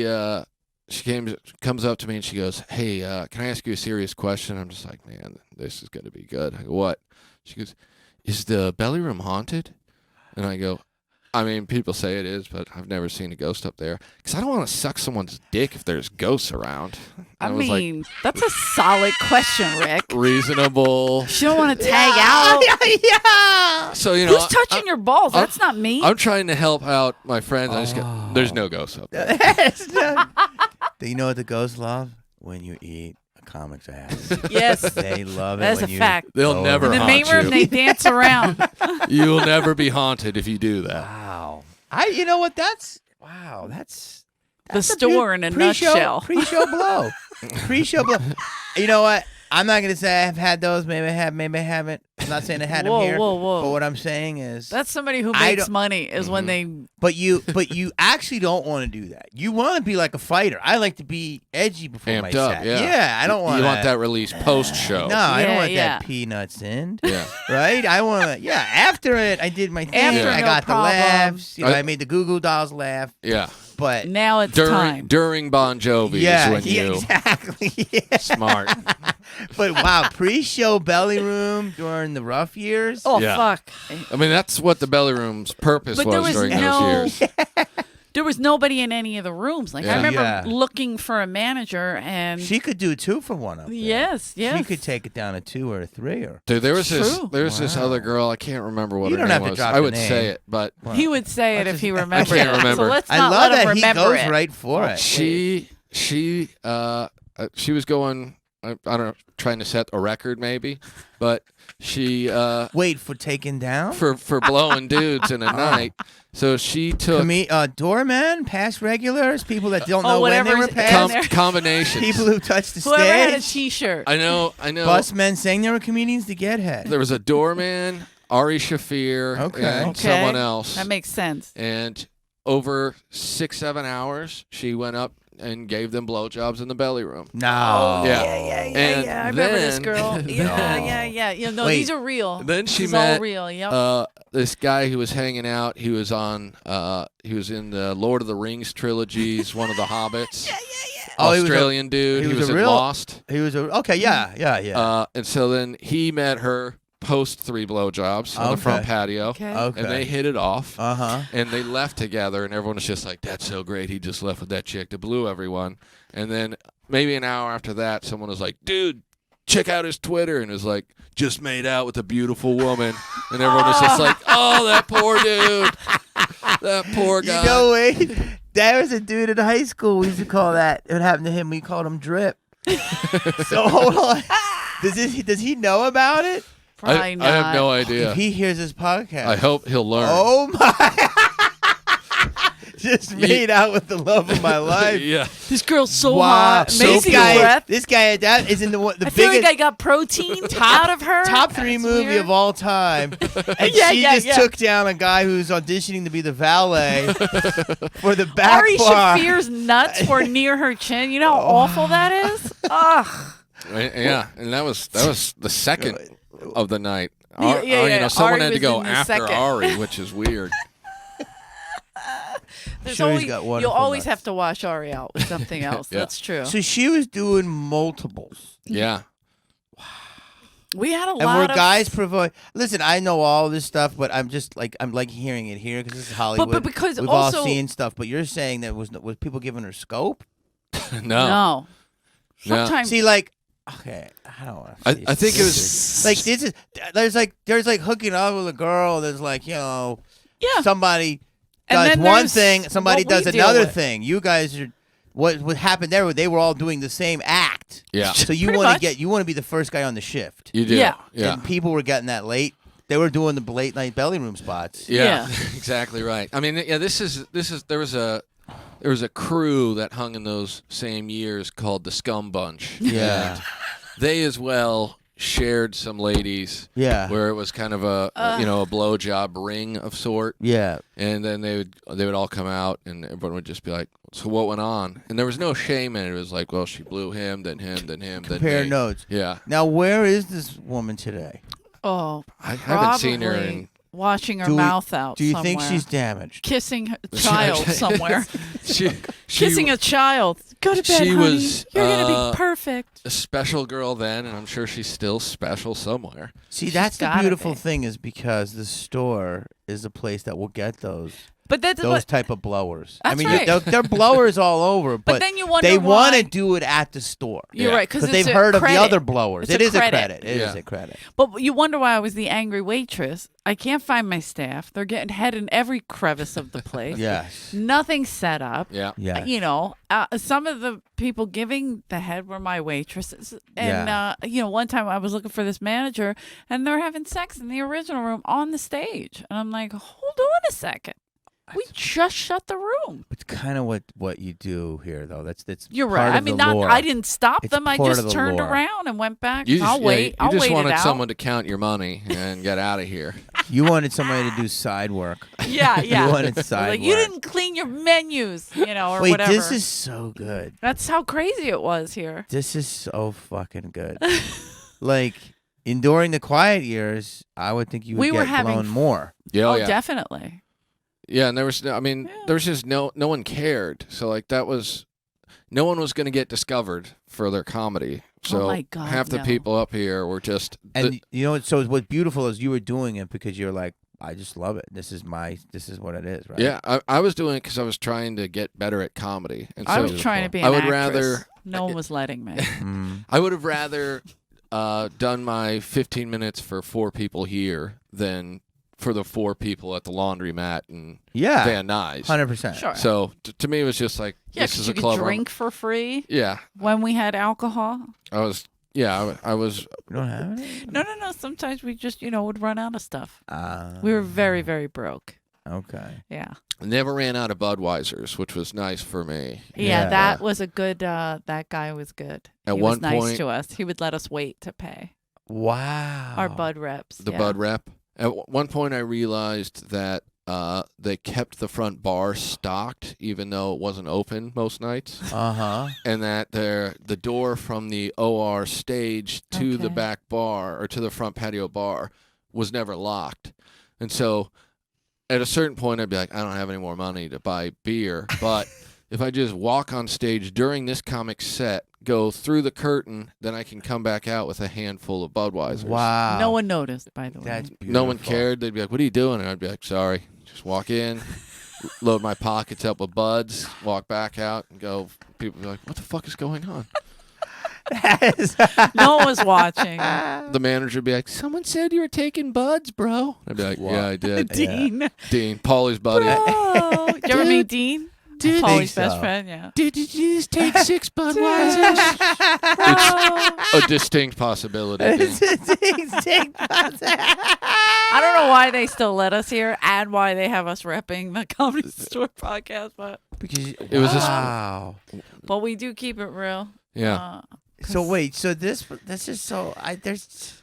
Goulet. She comes up to me and she goes, "Hey, can I ask you a serious question?" I'm just like, "Man, this is gonna be good." I go, "What?" She goes, "Is the belly room haunted?" And I go, "I mean, people say it is, but I've never seen a ghost up there because I don't want to suck someone's dick if there's ghosts around." I was like, mean, that's a solid question, Rick. reasonable. She don't want to tag out. Yeah. So you know, Who's touching your balls? That's not me. I'm trying to help out my friends. I just go, "There's no ghosts up there." Do you know what the ghosts love? When you eat a comic's ass. Yes, They love it. that's when a you fact. They'll go never In the over- main haunt room, you. they dance around. You will never be haunted if you do that. Wow. You know what? That's The a store in a nutshell. Pre-show blow. Pre-show blow. You know what? I'm not gonna say I've had those. Maybe I have. Maybe I haven't. I'm not saying I had Whoa, them here. whoa, whoa. But what I'm saying is, That's somebody who I makes don't- money is when they. but you actually don't want to do that. You want to be like a fighter. I like to be edgy before my Amped up, set. yeah. I don't want. You want that release post show. No, I don't Yeah, want yeah. that peanuts in. Yeah. Right? I want to. Yeah. After it, I did my thing. After, I no got problem. the laughs. You know, I- I made the Goo Goo Dolls laugh. Yeah. But Now it's time. During Bon Jovi yeah, is when you exactly. Yeah. smart. But wow, pre-show belly room during the rough years. Oh Yeah. fuck! I mean, that's what the belly room's purpose But there was was during no. those years. There was nobody in any of the rooms. Like Yeah. I remember Yeah. looking for a manager, and She could do 2 for 1 up there. yes, yes. She could take it down to 2 or a 3 or. Dude, there was True. this other girl. I can't remember what You her don't name have to was. drop I the would name. say it, but He would say it if he remembered can't it. remember. So let's I not love let him that he remember goes it. right for it. she was going I don't know, trying to set a record maybe, but she Wait, for taking down? for blowing dudes in a night. So she took doorman, pass regulars, people that don't Oh, know when they whatever were is- passed, combinations. people who touched the Whoever had a stage. T-shirt. I know. Busmen saying they were comedians to get head. There was a doorman, Ari Shafir, Okay. and Okay. someone else. That makes sense. And over 6-7 hours, she went up and gave them blowjobs in the belly room. No. Yeah. And I remember this then- girl. Yeah. You know, Wait. these are real. Then she this is met all real. Yep. This guy who was hanging out. He was on. He was in the Lord of the Rings trilogies. One of the Hobbits. Oh, he was a- Australian dude. he He was was a in real- Lost. He was okay. Yeah. And so then he met her post 3 blowjobs on the front Okay. patio. Okay. Okay. And they hit it off. Uh-huh. And they left together, and everyone was just like, "That's so great. He just left with that chick that blew everyone." And then maybe an hour after that, someone was like, "Dude, check out his Twitter," and it was like, "Just made out with a beautiful woman," and everyone was just like, "Oh, that poor dude, that poor guy." You know, wait. There was a dude in high school. We used to call that. It happened to him. We called him Drip. So hold on. Does he know about it? Probably I not. have no idea. If he hears this podcast, I hope he'll learn. Oh my! Just made out with the love of my life. Yeah. This girl's so Wow. hot. So Amazing guy, breath. this guy that is in the I biggest feel like I got protein out of her. top 3 That's movie weird. of all time, and Yeah, she yeah, just yeah. took down a guy who's auditioning to be the valet for the back Ari bar. Shafir's nuts were near her chin. You know how awful that is? Ugh. Yeah, and that was the second of the night. Yeah, You yeah. know, someone Ari had to was go in the after second. Ari, which is weird. There's Sure, he's always, got you'll wonderful always nuts. have to wash Ari out with something else. Yeah. That's true. So she was doing multiples, Yeah. We had a and lot were of guys provoke. Listen, I know all this stuff, but I'm like hearing it here because this is Hollywood. but because we've also- all seen stuff. But you're saying that was people giving her scope? No. No. Sometimes See, like, okay, I don't want to. I think it was like this is there's like hooking up with a girl. There's like, you know, yeah. somebody And does then one there's thing, somebody what we does deal another with. thing. You guys are what happened there? They were all doing the same act. Yeah. So you Pretty want to much. you want to be the first guy on the shift. You do. Yeah. Yeah. And people were getting that late. They were doing the late night belly room spots. Yeah, Yeah. exactly right. I mean, yeah, this is there was a crew that hung in those same years called the Scum Bunch. Yeah. And they as well shared some ladies Yeah. where it was kind of a a blowjob ring of sort, Yeah. and then they would all come out and everyone would just be like, "So what went on?" And there was no shame in it. It was like, "Well, she blew him, then him, then him, then Compare me." notes. Yeah, Now, where is this woman today? Oh, I haven't seen her probably in. washing her Do we- mouth out. Do you somewhere. think she's damaged? kissing a child somewhere? She Kissing a child. Go to bed, she honey. was, You're gonna be perfect. a special girl then, and I'm sure she's still special somewhere. See, that's the gotta beautiful be. thing is because the store is a place that will get those But that's those what, type of blowers. That's I mean, right. they're blowers all over, but then you wonder they why- want to do it at the store. You're Yeah. right, because Because they've heard of the other blowers. It's It a is a credit. credit. It is Yeah. a credit. But you wonder why I was the angry waitress. I can't find my staff. They're getting head in every crevice of the place. Yes. Nothing's set up. Yeah. Yeah. You know, some of the people giving the head were my waitresses. And, one time I was looking for this manager, and they're having sex in the original room on the stage. And I'm like, hold on a second. We just shut the room. It's kind of what you do here, though. That's You're part right. I of mean, the lore. I didn't stop It's them. I part of just the turned lore. around and went back. You just, I'll wait. You I'll just wait wanted it out. someone to count your money and get out of here. You wanted somebody to do side work. Yeah, yeah. You wanted side Like work. you didn't clean your menus, or Wait, whatever. this is so good. That's how crazy it was here. This is so fucking good. Like, during the quiet years, I would think you would We were get having blown more. Yeah, Oh, yeah. definitely. Yeah, and there was, there was just no one cared. So like no one was going to get discovered for their comedy. So Oh my God, half the no. people up here were just, And so what's beautiful is you were doing it because you're like, I just love it. This is what it is, right? yeah, I was doing it because I was trying to get better at comedy. And so I was trying to be an I would actress. rather- No one was letting me. Mm. I would have rather done my 15 minutes for 4 people here than for the 4 people at the laundromat in Yeah. Van Nuys. 100%. Sure. So to me, it was just like, Yeah, this 'cause is you a could club. drink for free Yeah, when we had alcohol. I was. Yeah, I was. You don't have it? No. Sometimes we just, would run out of stuff. Ah. We were very, very broke. Okay. Yeah. Never ran out of Budweisers, which was nice for me. Yeah, Yeah. that was a good, that guy was good. At he one was nice point- to us. He would let us wait to pay. Wow. Our Bud reps. The yeah. Bud rep. At one point, I realized that they kept the front bar stocked, even though it wasn't open most nights, Uh-huh. and that the door from the OR stage to the Okay. back bar or to the front patio bar was never locked, and so at a certain point, I'd be like, I don't have any more money to buy beer, but if I just walk on stage during this comic set, go through the curtain, then I can come back out with a handful of Budweisers. Wow. No one noticed, by the way. That's beautiful. No one cared. They'd be like, what are you doing? And I'd be like, sorry. Just walk in, load my pockets up with buds, walk back out, and go. People would be like, what the fuck is going on? No one was watching. The manager would be like, someone said you were taking buds, bro. I'd be like, Wow. yeah, I did. Dean. Dean, Paulie's buddy. Bro. Did you ever meet Dude. Dean? Did Paulie's so. best friend, yeah. Did you just take 6 Budweisers? Bro. A distinct possibility. Dean. I don't know why they still let us here and why they have us repping the Comedy Store podcast, Because It was just- wow. but we do keep it real. Yeah. So wait, so this is so there's.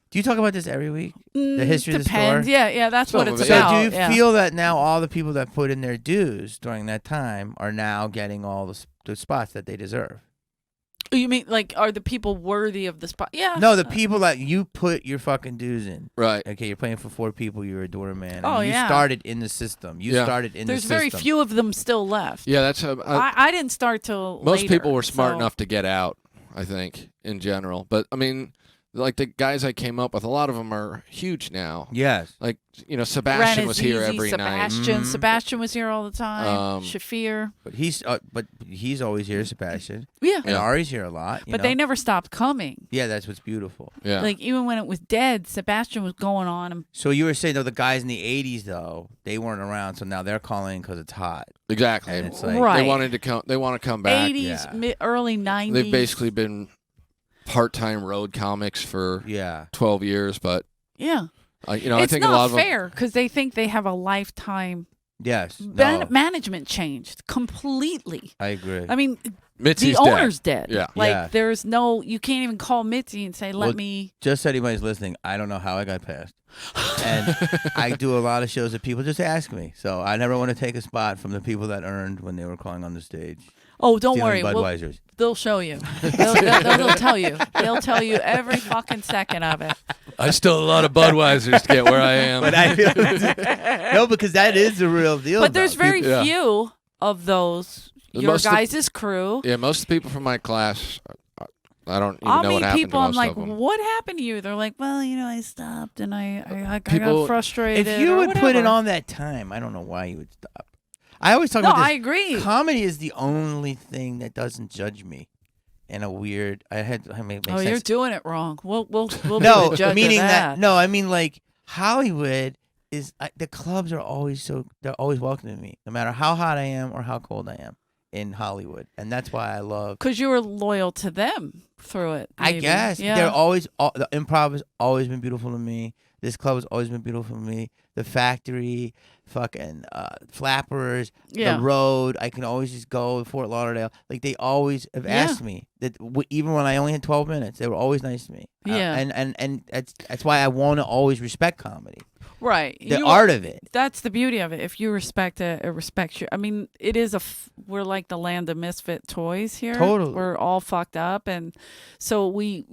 Do you talk about this every week? The history of the Depends. store? Yeah, that's what Some it's of it. So about. do you yeah. feel that now all the people that put in their dues during that time are now getting all the spots that they deserve? You mean like are the people worthy of the spot? Yeah. No, the people that you put your fucking dues in. Right. Okay, you're playing for 4 people. You're a doorman. and Oh, you yeah. started in the system. You Yeah. started in There's the very system. few of them still left. Yeah, that's I didn't start till most later, people were smart so- enough to get out, I think, in general. But I mean, like the guys I came up with, a lot of them are huge now. Yes. Like, Sebastian was here Ranazizi, every night. Sebastian. Mhm. Sebastian was here all the time. Um, Shafir. But he's always here, Sebastian. Yeah. And Yeah. Ari's here a lot. But they never stopped coming. Yeah, that's what's beautiful. Yeah. Like even when it was dead, Sebastian was going on. And So you were saying though the guys in the '80s though they weren't around, so now they're calling because it's hot. Exactly. And it's like Right. They wanted to come. They want to come back. 80s, yeah. early 90s. They've basically been part-time road comics for yeah. 12 years, but Yeah. I It's think a not lot of them. fair because they think they have a lifetime. Yes. No, Management changed completely. I agree. I mean, Mitzi's the dead. owner's dead. Yeah. Like Yeah. there's no, you can't even call Mitzi and say, let Well, me. Just so anybody's listening, I don't know how I got passed. And I do a lot of shows that people just ask me. So I never want to take a spot from the people that earned when they were calling on the stage. Oh, don't Stealing worry. Budweisers. They'll show you. They'll tell you. They'll tell you every fucking second of it. I stole a lot of Budweisers to get where I am. But I feel no, because that is the real deal. But there's though. very Yeah. few of those. Your Most of- guys' crew. Yeah, most of the people from my class, I don't even I'll know what meet happened people. to I'm most like, of them. what happened to you? They're like, well, I stopped and I People- got frustrated. If you or would put it whatever. on that time, I don't know why you would stop. I always talk No, about this. I agree. Comedy is the only thing that doesn't judge me in a weird. I mean, Oh, you're doing it wrong. We'll be no, the judge meaning of that. no, I mean like Hollywood is the clubs are always they're always welcoming me, no matter how hot I am or how cold I am in Hollywood, and that's why I love. Because you were loyal to them through it. I maybe. guess Yeah. they're always the improv has always been beautiful to me. This club has always been beautiful to me. The Factory, fucking Flappers, Yeah. the Road. I can always just go to Fort Lauderdale. Like they always have Yeah. asked me that. Even when I only had 12 minutes, they were always nice to me. Yeah. And that's why I want to always respect comedy, Right. the You- art of it. That's the beauty of it. If you respect it, it respects you. I mean, it is we're like the land of misfit toys here. Totally. We're all fucked up, and so we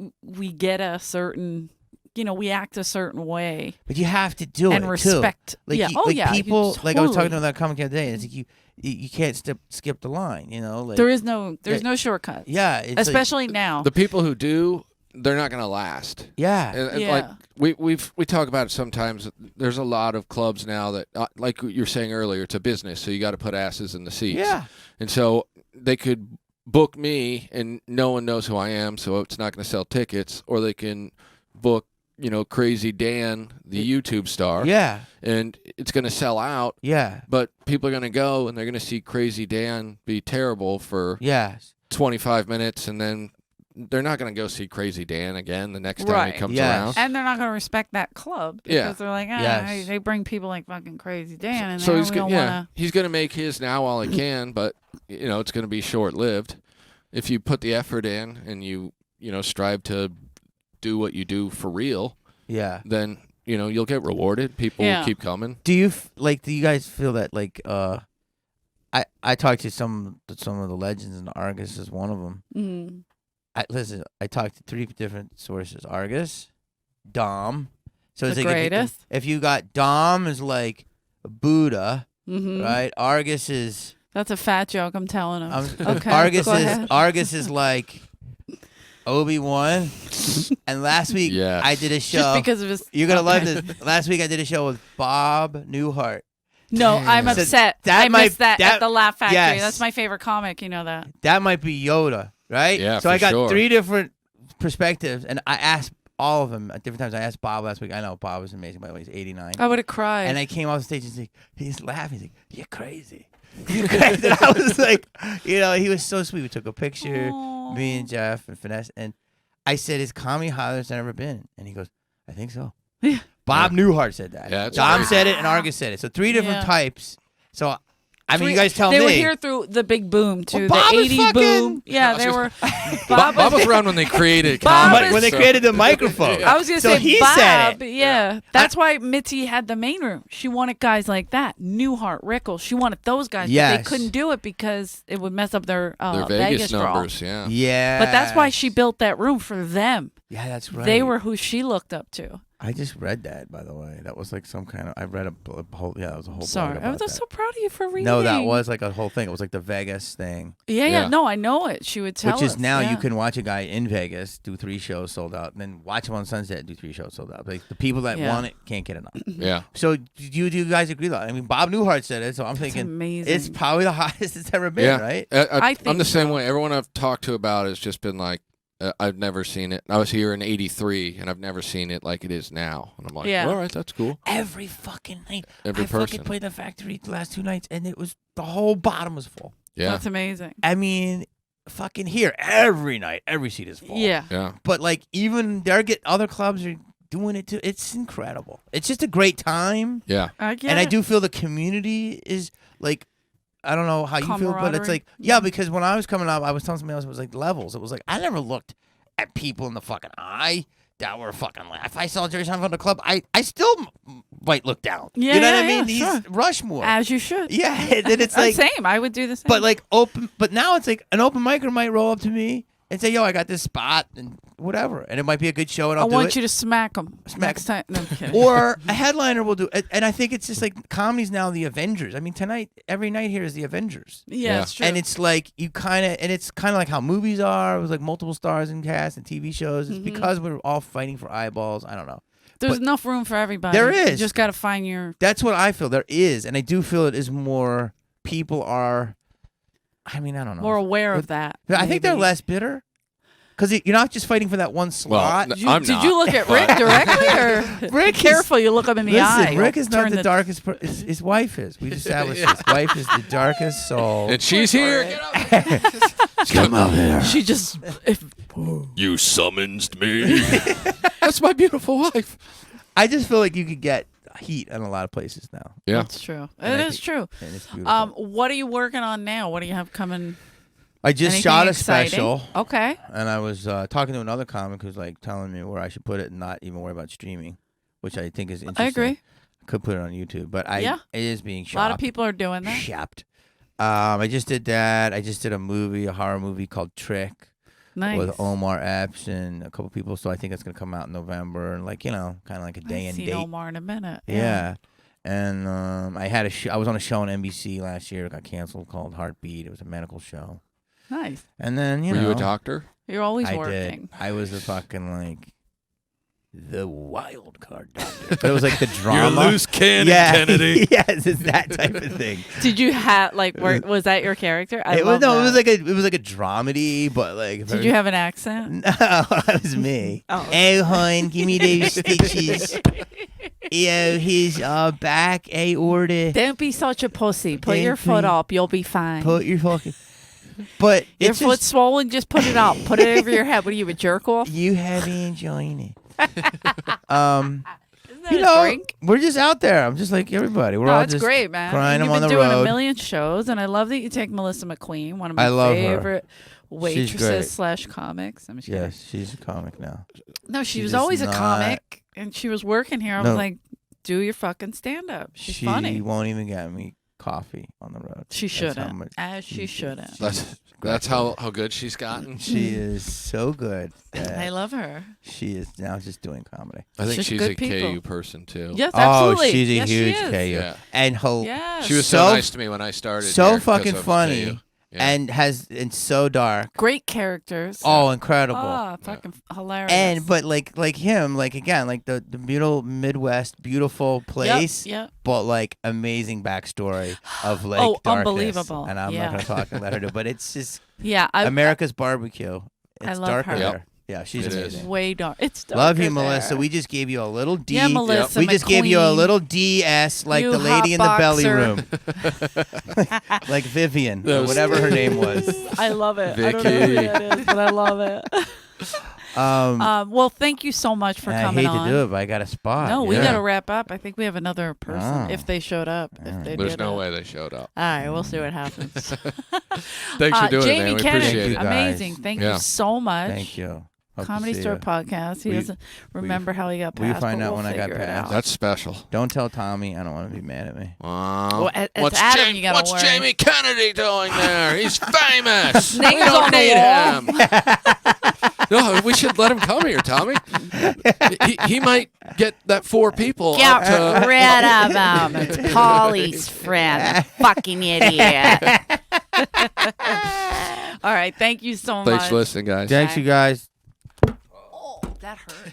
get a certain, we act a certain way But you have to do and it respect. too. Like yeah. you, Oh like yeah. you people. Like I was talking to totally- another comic the other day. And it's like you can't skip the line. Like There's no shortcuts. yeah. It's like- Especially now. The people who do, they're not going to last. yeah. And, Yeah. like we talk about it sometimes. There's a lot of clubs now that, like you were saying earlier, it's a business, so you got to put asses in the seats. Yeah. And so they could book me, and no one knows who I am, so it's not going to sell tickets. Or they can book Crazy Dan, the YouTube star. Yeah. And it's going to sell out. Yeah. But people are going to go and they're going to see Crazy Dan be terrible for 25 minutes, and then they're not going to go see Crazy Dan again the next time he comes around. And they're not going to respect that club because they're like, they bring people like fucking Crazy Dan, and so he's going to make his now while he can, but it's going to be short-lived. If you put the effort in and you strive to do what you do for real, then you'll get rewarded. People will keep coming. Do you do you guys feel that I talked to some of the legends, and Argus is one of them. Mm. I talked to 3 different sources. Argus, Dom. So it's the like greatest. if you got Dom is like Buddha, Mm-hmm. right? Argus is. That's a fat joke. I'm telling him. Okay. Argus is like Obi-Wan. And last week I did a show. Just because of his. You're gonna love this. Last week I did a show with Bob Newhart. No, I'm upset. I missed that at the Laugh Factory. Yes. That's my favorite comic. You know that. That might be Yoda, right? Yeah, so I got sure. 3 different perspectives, and I asked all of them at different times. I asked Bob last week. I know Bob was amazing, by the way. He's 89. I would have cried. And I came off the stage and he's laughing. He's like, "You're crazy. You're crazy." And I was like, he was so sweet. We took a picture, me and Jeff and Finesse, and I said, "Is comedy higher than ever been?" And he goes, "I think so." Yeah. Bob Newhart said that. Yeah, Dom said it, and Argus said it. So 3 different types. So, I mean, you guys tell they me. were here through the big boom, too. Well, Bob the is 80 fucking- boom. Yeah, they were. Bob was around when they created Bob comedy. is- when they created the microphone. I was going to So say he Bob. said it. Yeah. That's why Mitzi had the main room. She wanted guys like that. Newhart, Rickles. She wanted those guys. But Yes. they couldn't do it because it would mess up their Vegas draw. numbers, yeah. Yeah. But that's why she built that room for them. Yeah, that's right. They were who she looked up to. I just read that, by the way. That was like some kind of. I read a whole. Yeah, it was a whole. Sorry. blog I about was that. so proud of you for reading. No, that was like a whole thing. It was like the Vegas thing, Yeah. No, I know it. She would tell us. which is now yeah. you can watch a guy in Vegas do 3 shows sold out, and then watch him on Sunset do 3 shows sold out. Like the people that want it can't get enough. Yeah. So do you guys agree? I mean, Bob Newhart said it, so I'm thinking amazing. it's probably the highest it's ever been, right? I think I'm the same so. way. Everyone I've talked to about it has just been like, I've never seen it. I was here in '83, and I've never seen it like it is now. And I'm like, all right, that's cool. Every fucking night. Every I person. fucking played the Factory the last 2 nights, and it was the whole bottom was full. Yeah. That's amazing. I mean, fucking here every night, every seat is full. Yeah. Yeah. But like even other clubs are doing it too. It's incredible. It's just a great time. Yeah. I get And I it. do feel the community is like, I don't know how you feel, but it's Camaraderie. like, yeah, because when I was coming up, I was telling somebody else, it was like levels. It was like, I never looked at people in the fucking eye that were fucking, if I saw Jerry Seinfeld in the club, I still might look down. Yeah, you know yeah, what I mean? yeah, He's sure. Rushmore. As you should. Yeah, and then it's like, Same. I would do the same. but like but now it's like an open micer might roll up to me and say, "Yo, I got this spot and whatever," and it might be a good show, and I I'll do want it. you to smack them Smack next time. No, I'm kidding. Or a headliner will do it, and I think it's just like comedy's now the Avengers. I mean, tonight, every night here is the Avengers, yeah, it's true. and it's like it's kind of like how movies are. It was like multiple stars in cast and TV shows. It's because we're all fighting for eyeballs. I don't know. There's but enough room for everybody. there You is. just got to find your. That's what I feel. There is, and I do feel it is more. People are. I mean, I don't know. More aware of that. I think they're maybe. less bitter. Because you're not just fighting for that one slot. Well, Did you look at Rick directly, or Rick be careful? You look him in the eye. Listen, Rick is not Turn the darkest. His wife is. We established his wife is the darkest soul. And she's here. Get up. Come out here. She just. You summoned me. That's my beautiful wife. I just feel like you could get heat in a lot of places now. Yeah. That's true. And It I is think- true. And it's beautiful. What are you working on now? What do you have coming? I just Anything shot a exciting? special, Okay. and I was talking to another comic who's like telling me where I should put it and not even worry about streaming, which I think is interesting. I agree. Could put it on YouTube, but Yeah. it is being A shot. lot of people are doing that. Shopped. I just did that. I just did a horror movie called Trick. Nice. With Omar Epps and a couple people, so I think it's gonna come out in November, and like kind of like a day and seen date. Omar in a minute. Yeah, and I had I was on a show on NBC last year. It got canceled called Heartbeat. It was a medical show, Nice. and then Were you a doctor? You're always I working. did. I was a fucking like the wild card doctor. But it was like the drama. You're a loose cannon, yeah, Kennedy. yes, it's that type of thing. Did you have was that your character? It was like a dramedy, but like. Did you have an accent? No, that was me. Oh. Hey, hon, give me those stitches. Yo, his back aorta. Don't be such a pussy. Put Don't your foot be- up. You'll be fine. Put your fucking. But your it's foot's just, swollen. Just put it up. Put it over your head. What are you, a jerk off? you have angina. Isn't that You a know, drink? we're just out there. I'm just like everybody. We're No, all it's just great, man. crying And them you've on been the doing road. a million shows, and I love that you take Melissa McQueen, one of I my love her. favorite great. waitresses / comics. I'm just kidding. Yes, she's a comic now. No, she She was does always a not- comic, and she was working here. I No. was like, do your fucking stand up. She's She funny. won't even get me coffee on the road. She That's how shouldn't. much As she she- shouldn't. That's how good she's gotten. She is so good. I That love her. she is now just doing comedy. I think Just she's good a people. KU person too. Yes, absolutely. Oh, she's a yes, huge she is. KU. Yeah. And Yeah. She was so nice to me when I started. so here 'cause fucking of funny. KU. Yeah. and so dark. Great characters. Oh, incredible. Ah, fucking hilarious. And but like him, like again, like the beautiful Midwest, beautiful place, Yep. but like amazing backstory of like Oh, darkness. unbelievable. And I'm Yeah. not gonna talk and let her do, but it's just Yeah. America's barbecue. I It's love darker her. there. Yep. Yeah, she's It is. amazing. Way dark. It's darker Love you, there. Melissa. We just gave you a little D. Yeah, Melissa We just gave you a McQueen. little DS, like You the lady in the hot belly boxer. room, like Vivian or Those- whatever her name was. I love it. I don't know Vicky. who that is, but I love it. Well, thank you so much for I coming hate on. to do it, but I got a spot. No, we Yeah. got to wrap up. I think we have another person Oh. if they showed up. If Alright. they There's did no it. way they showed up. All right, we'll see what happens. Thanks for doing it, Jamie man. We Kennedy, appreciate Thank it. you, guys. amazing. Thank Yeah. you so much. Thank you. Hope to Comedy see Store you. podcast. He Will you- doesn't remember how he got passed. will you find but out we'll when I got figure it passed? out. That's special. Don't tell Tommy. I don't want to be mad at me. Well, it's what's Adam you gotta what's worry. Jamie Kennedy doing there? He's famous. we Name's don't on the need wall. him. No, we should let him come here, Tommy. He might get that 4 people. Get up to, rid of him. It's Paulie's friend. Fucking idiot. All right. Thank you so much. Thanks for listening, guys. Thanks, you guys. Oh, that hurt.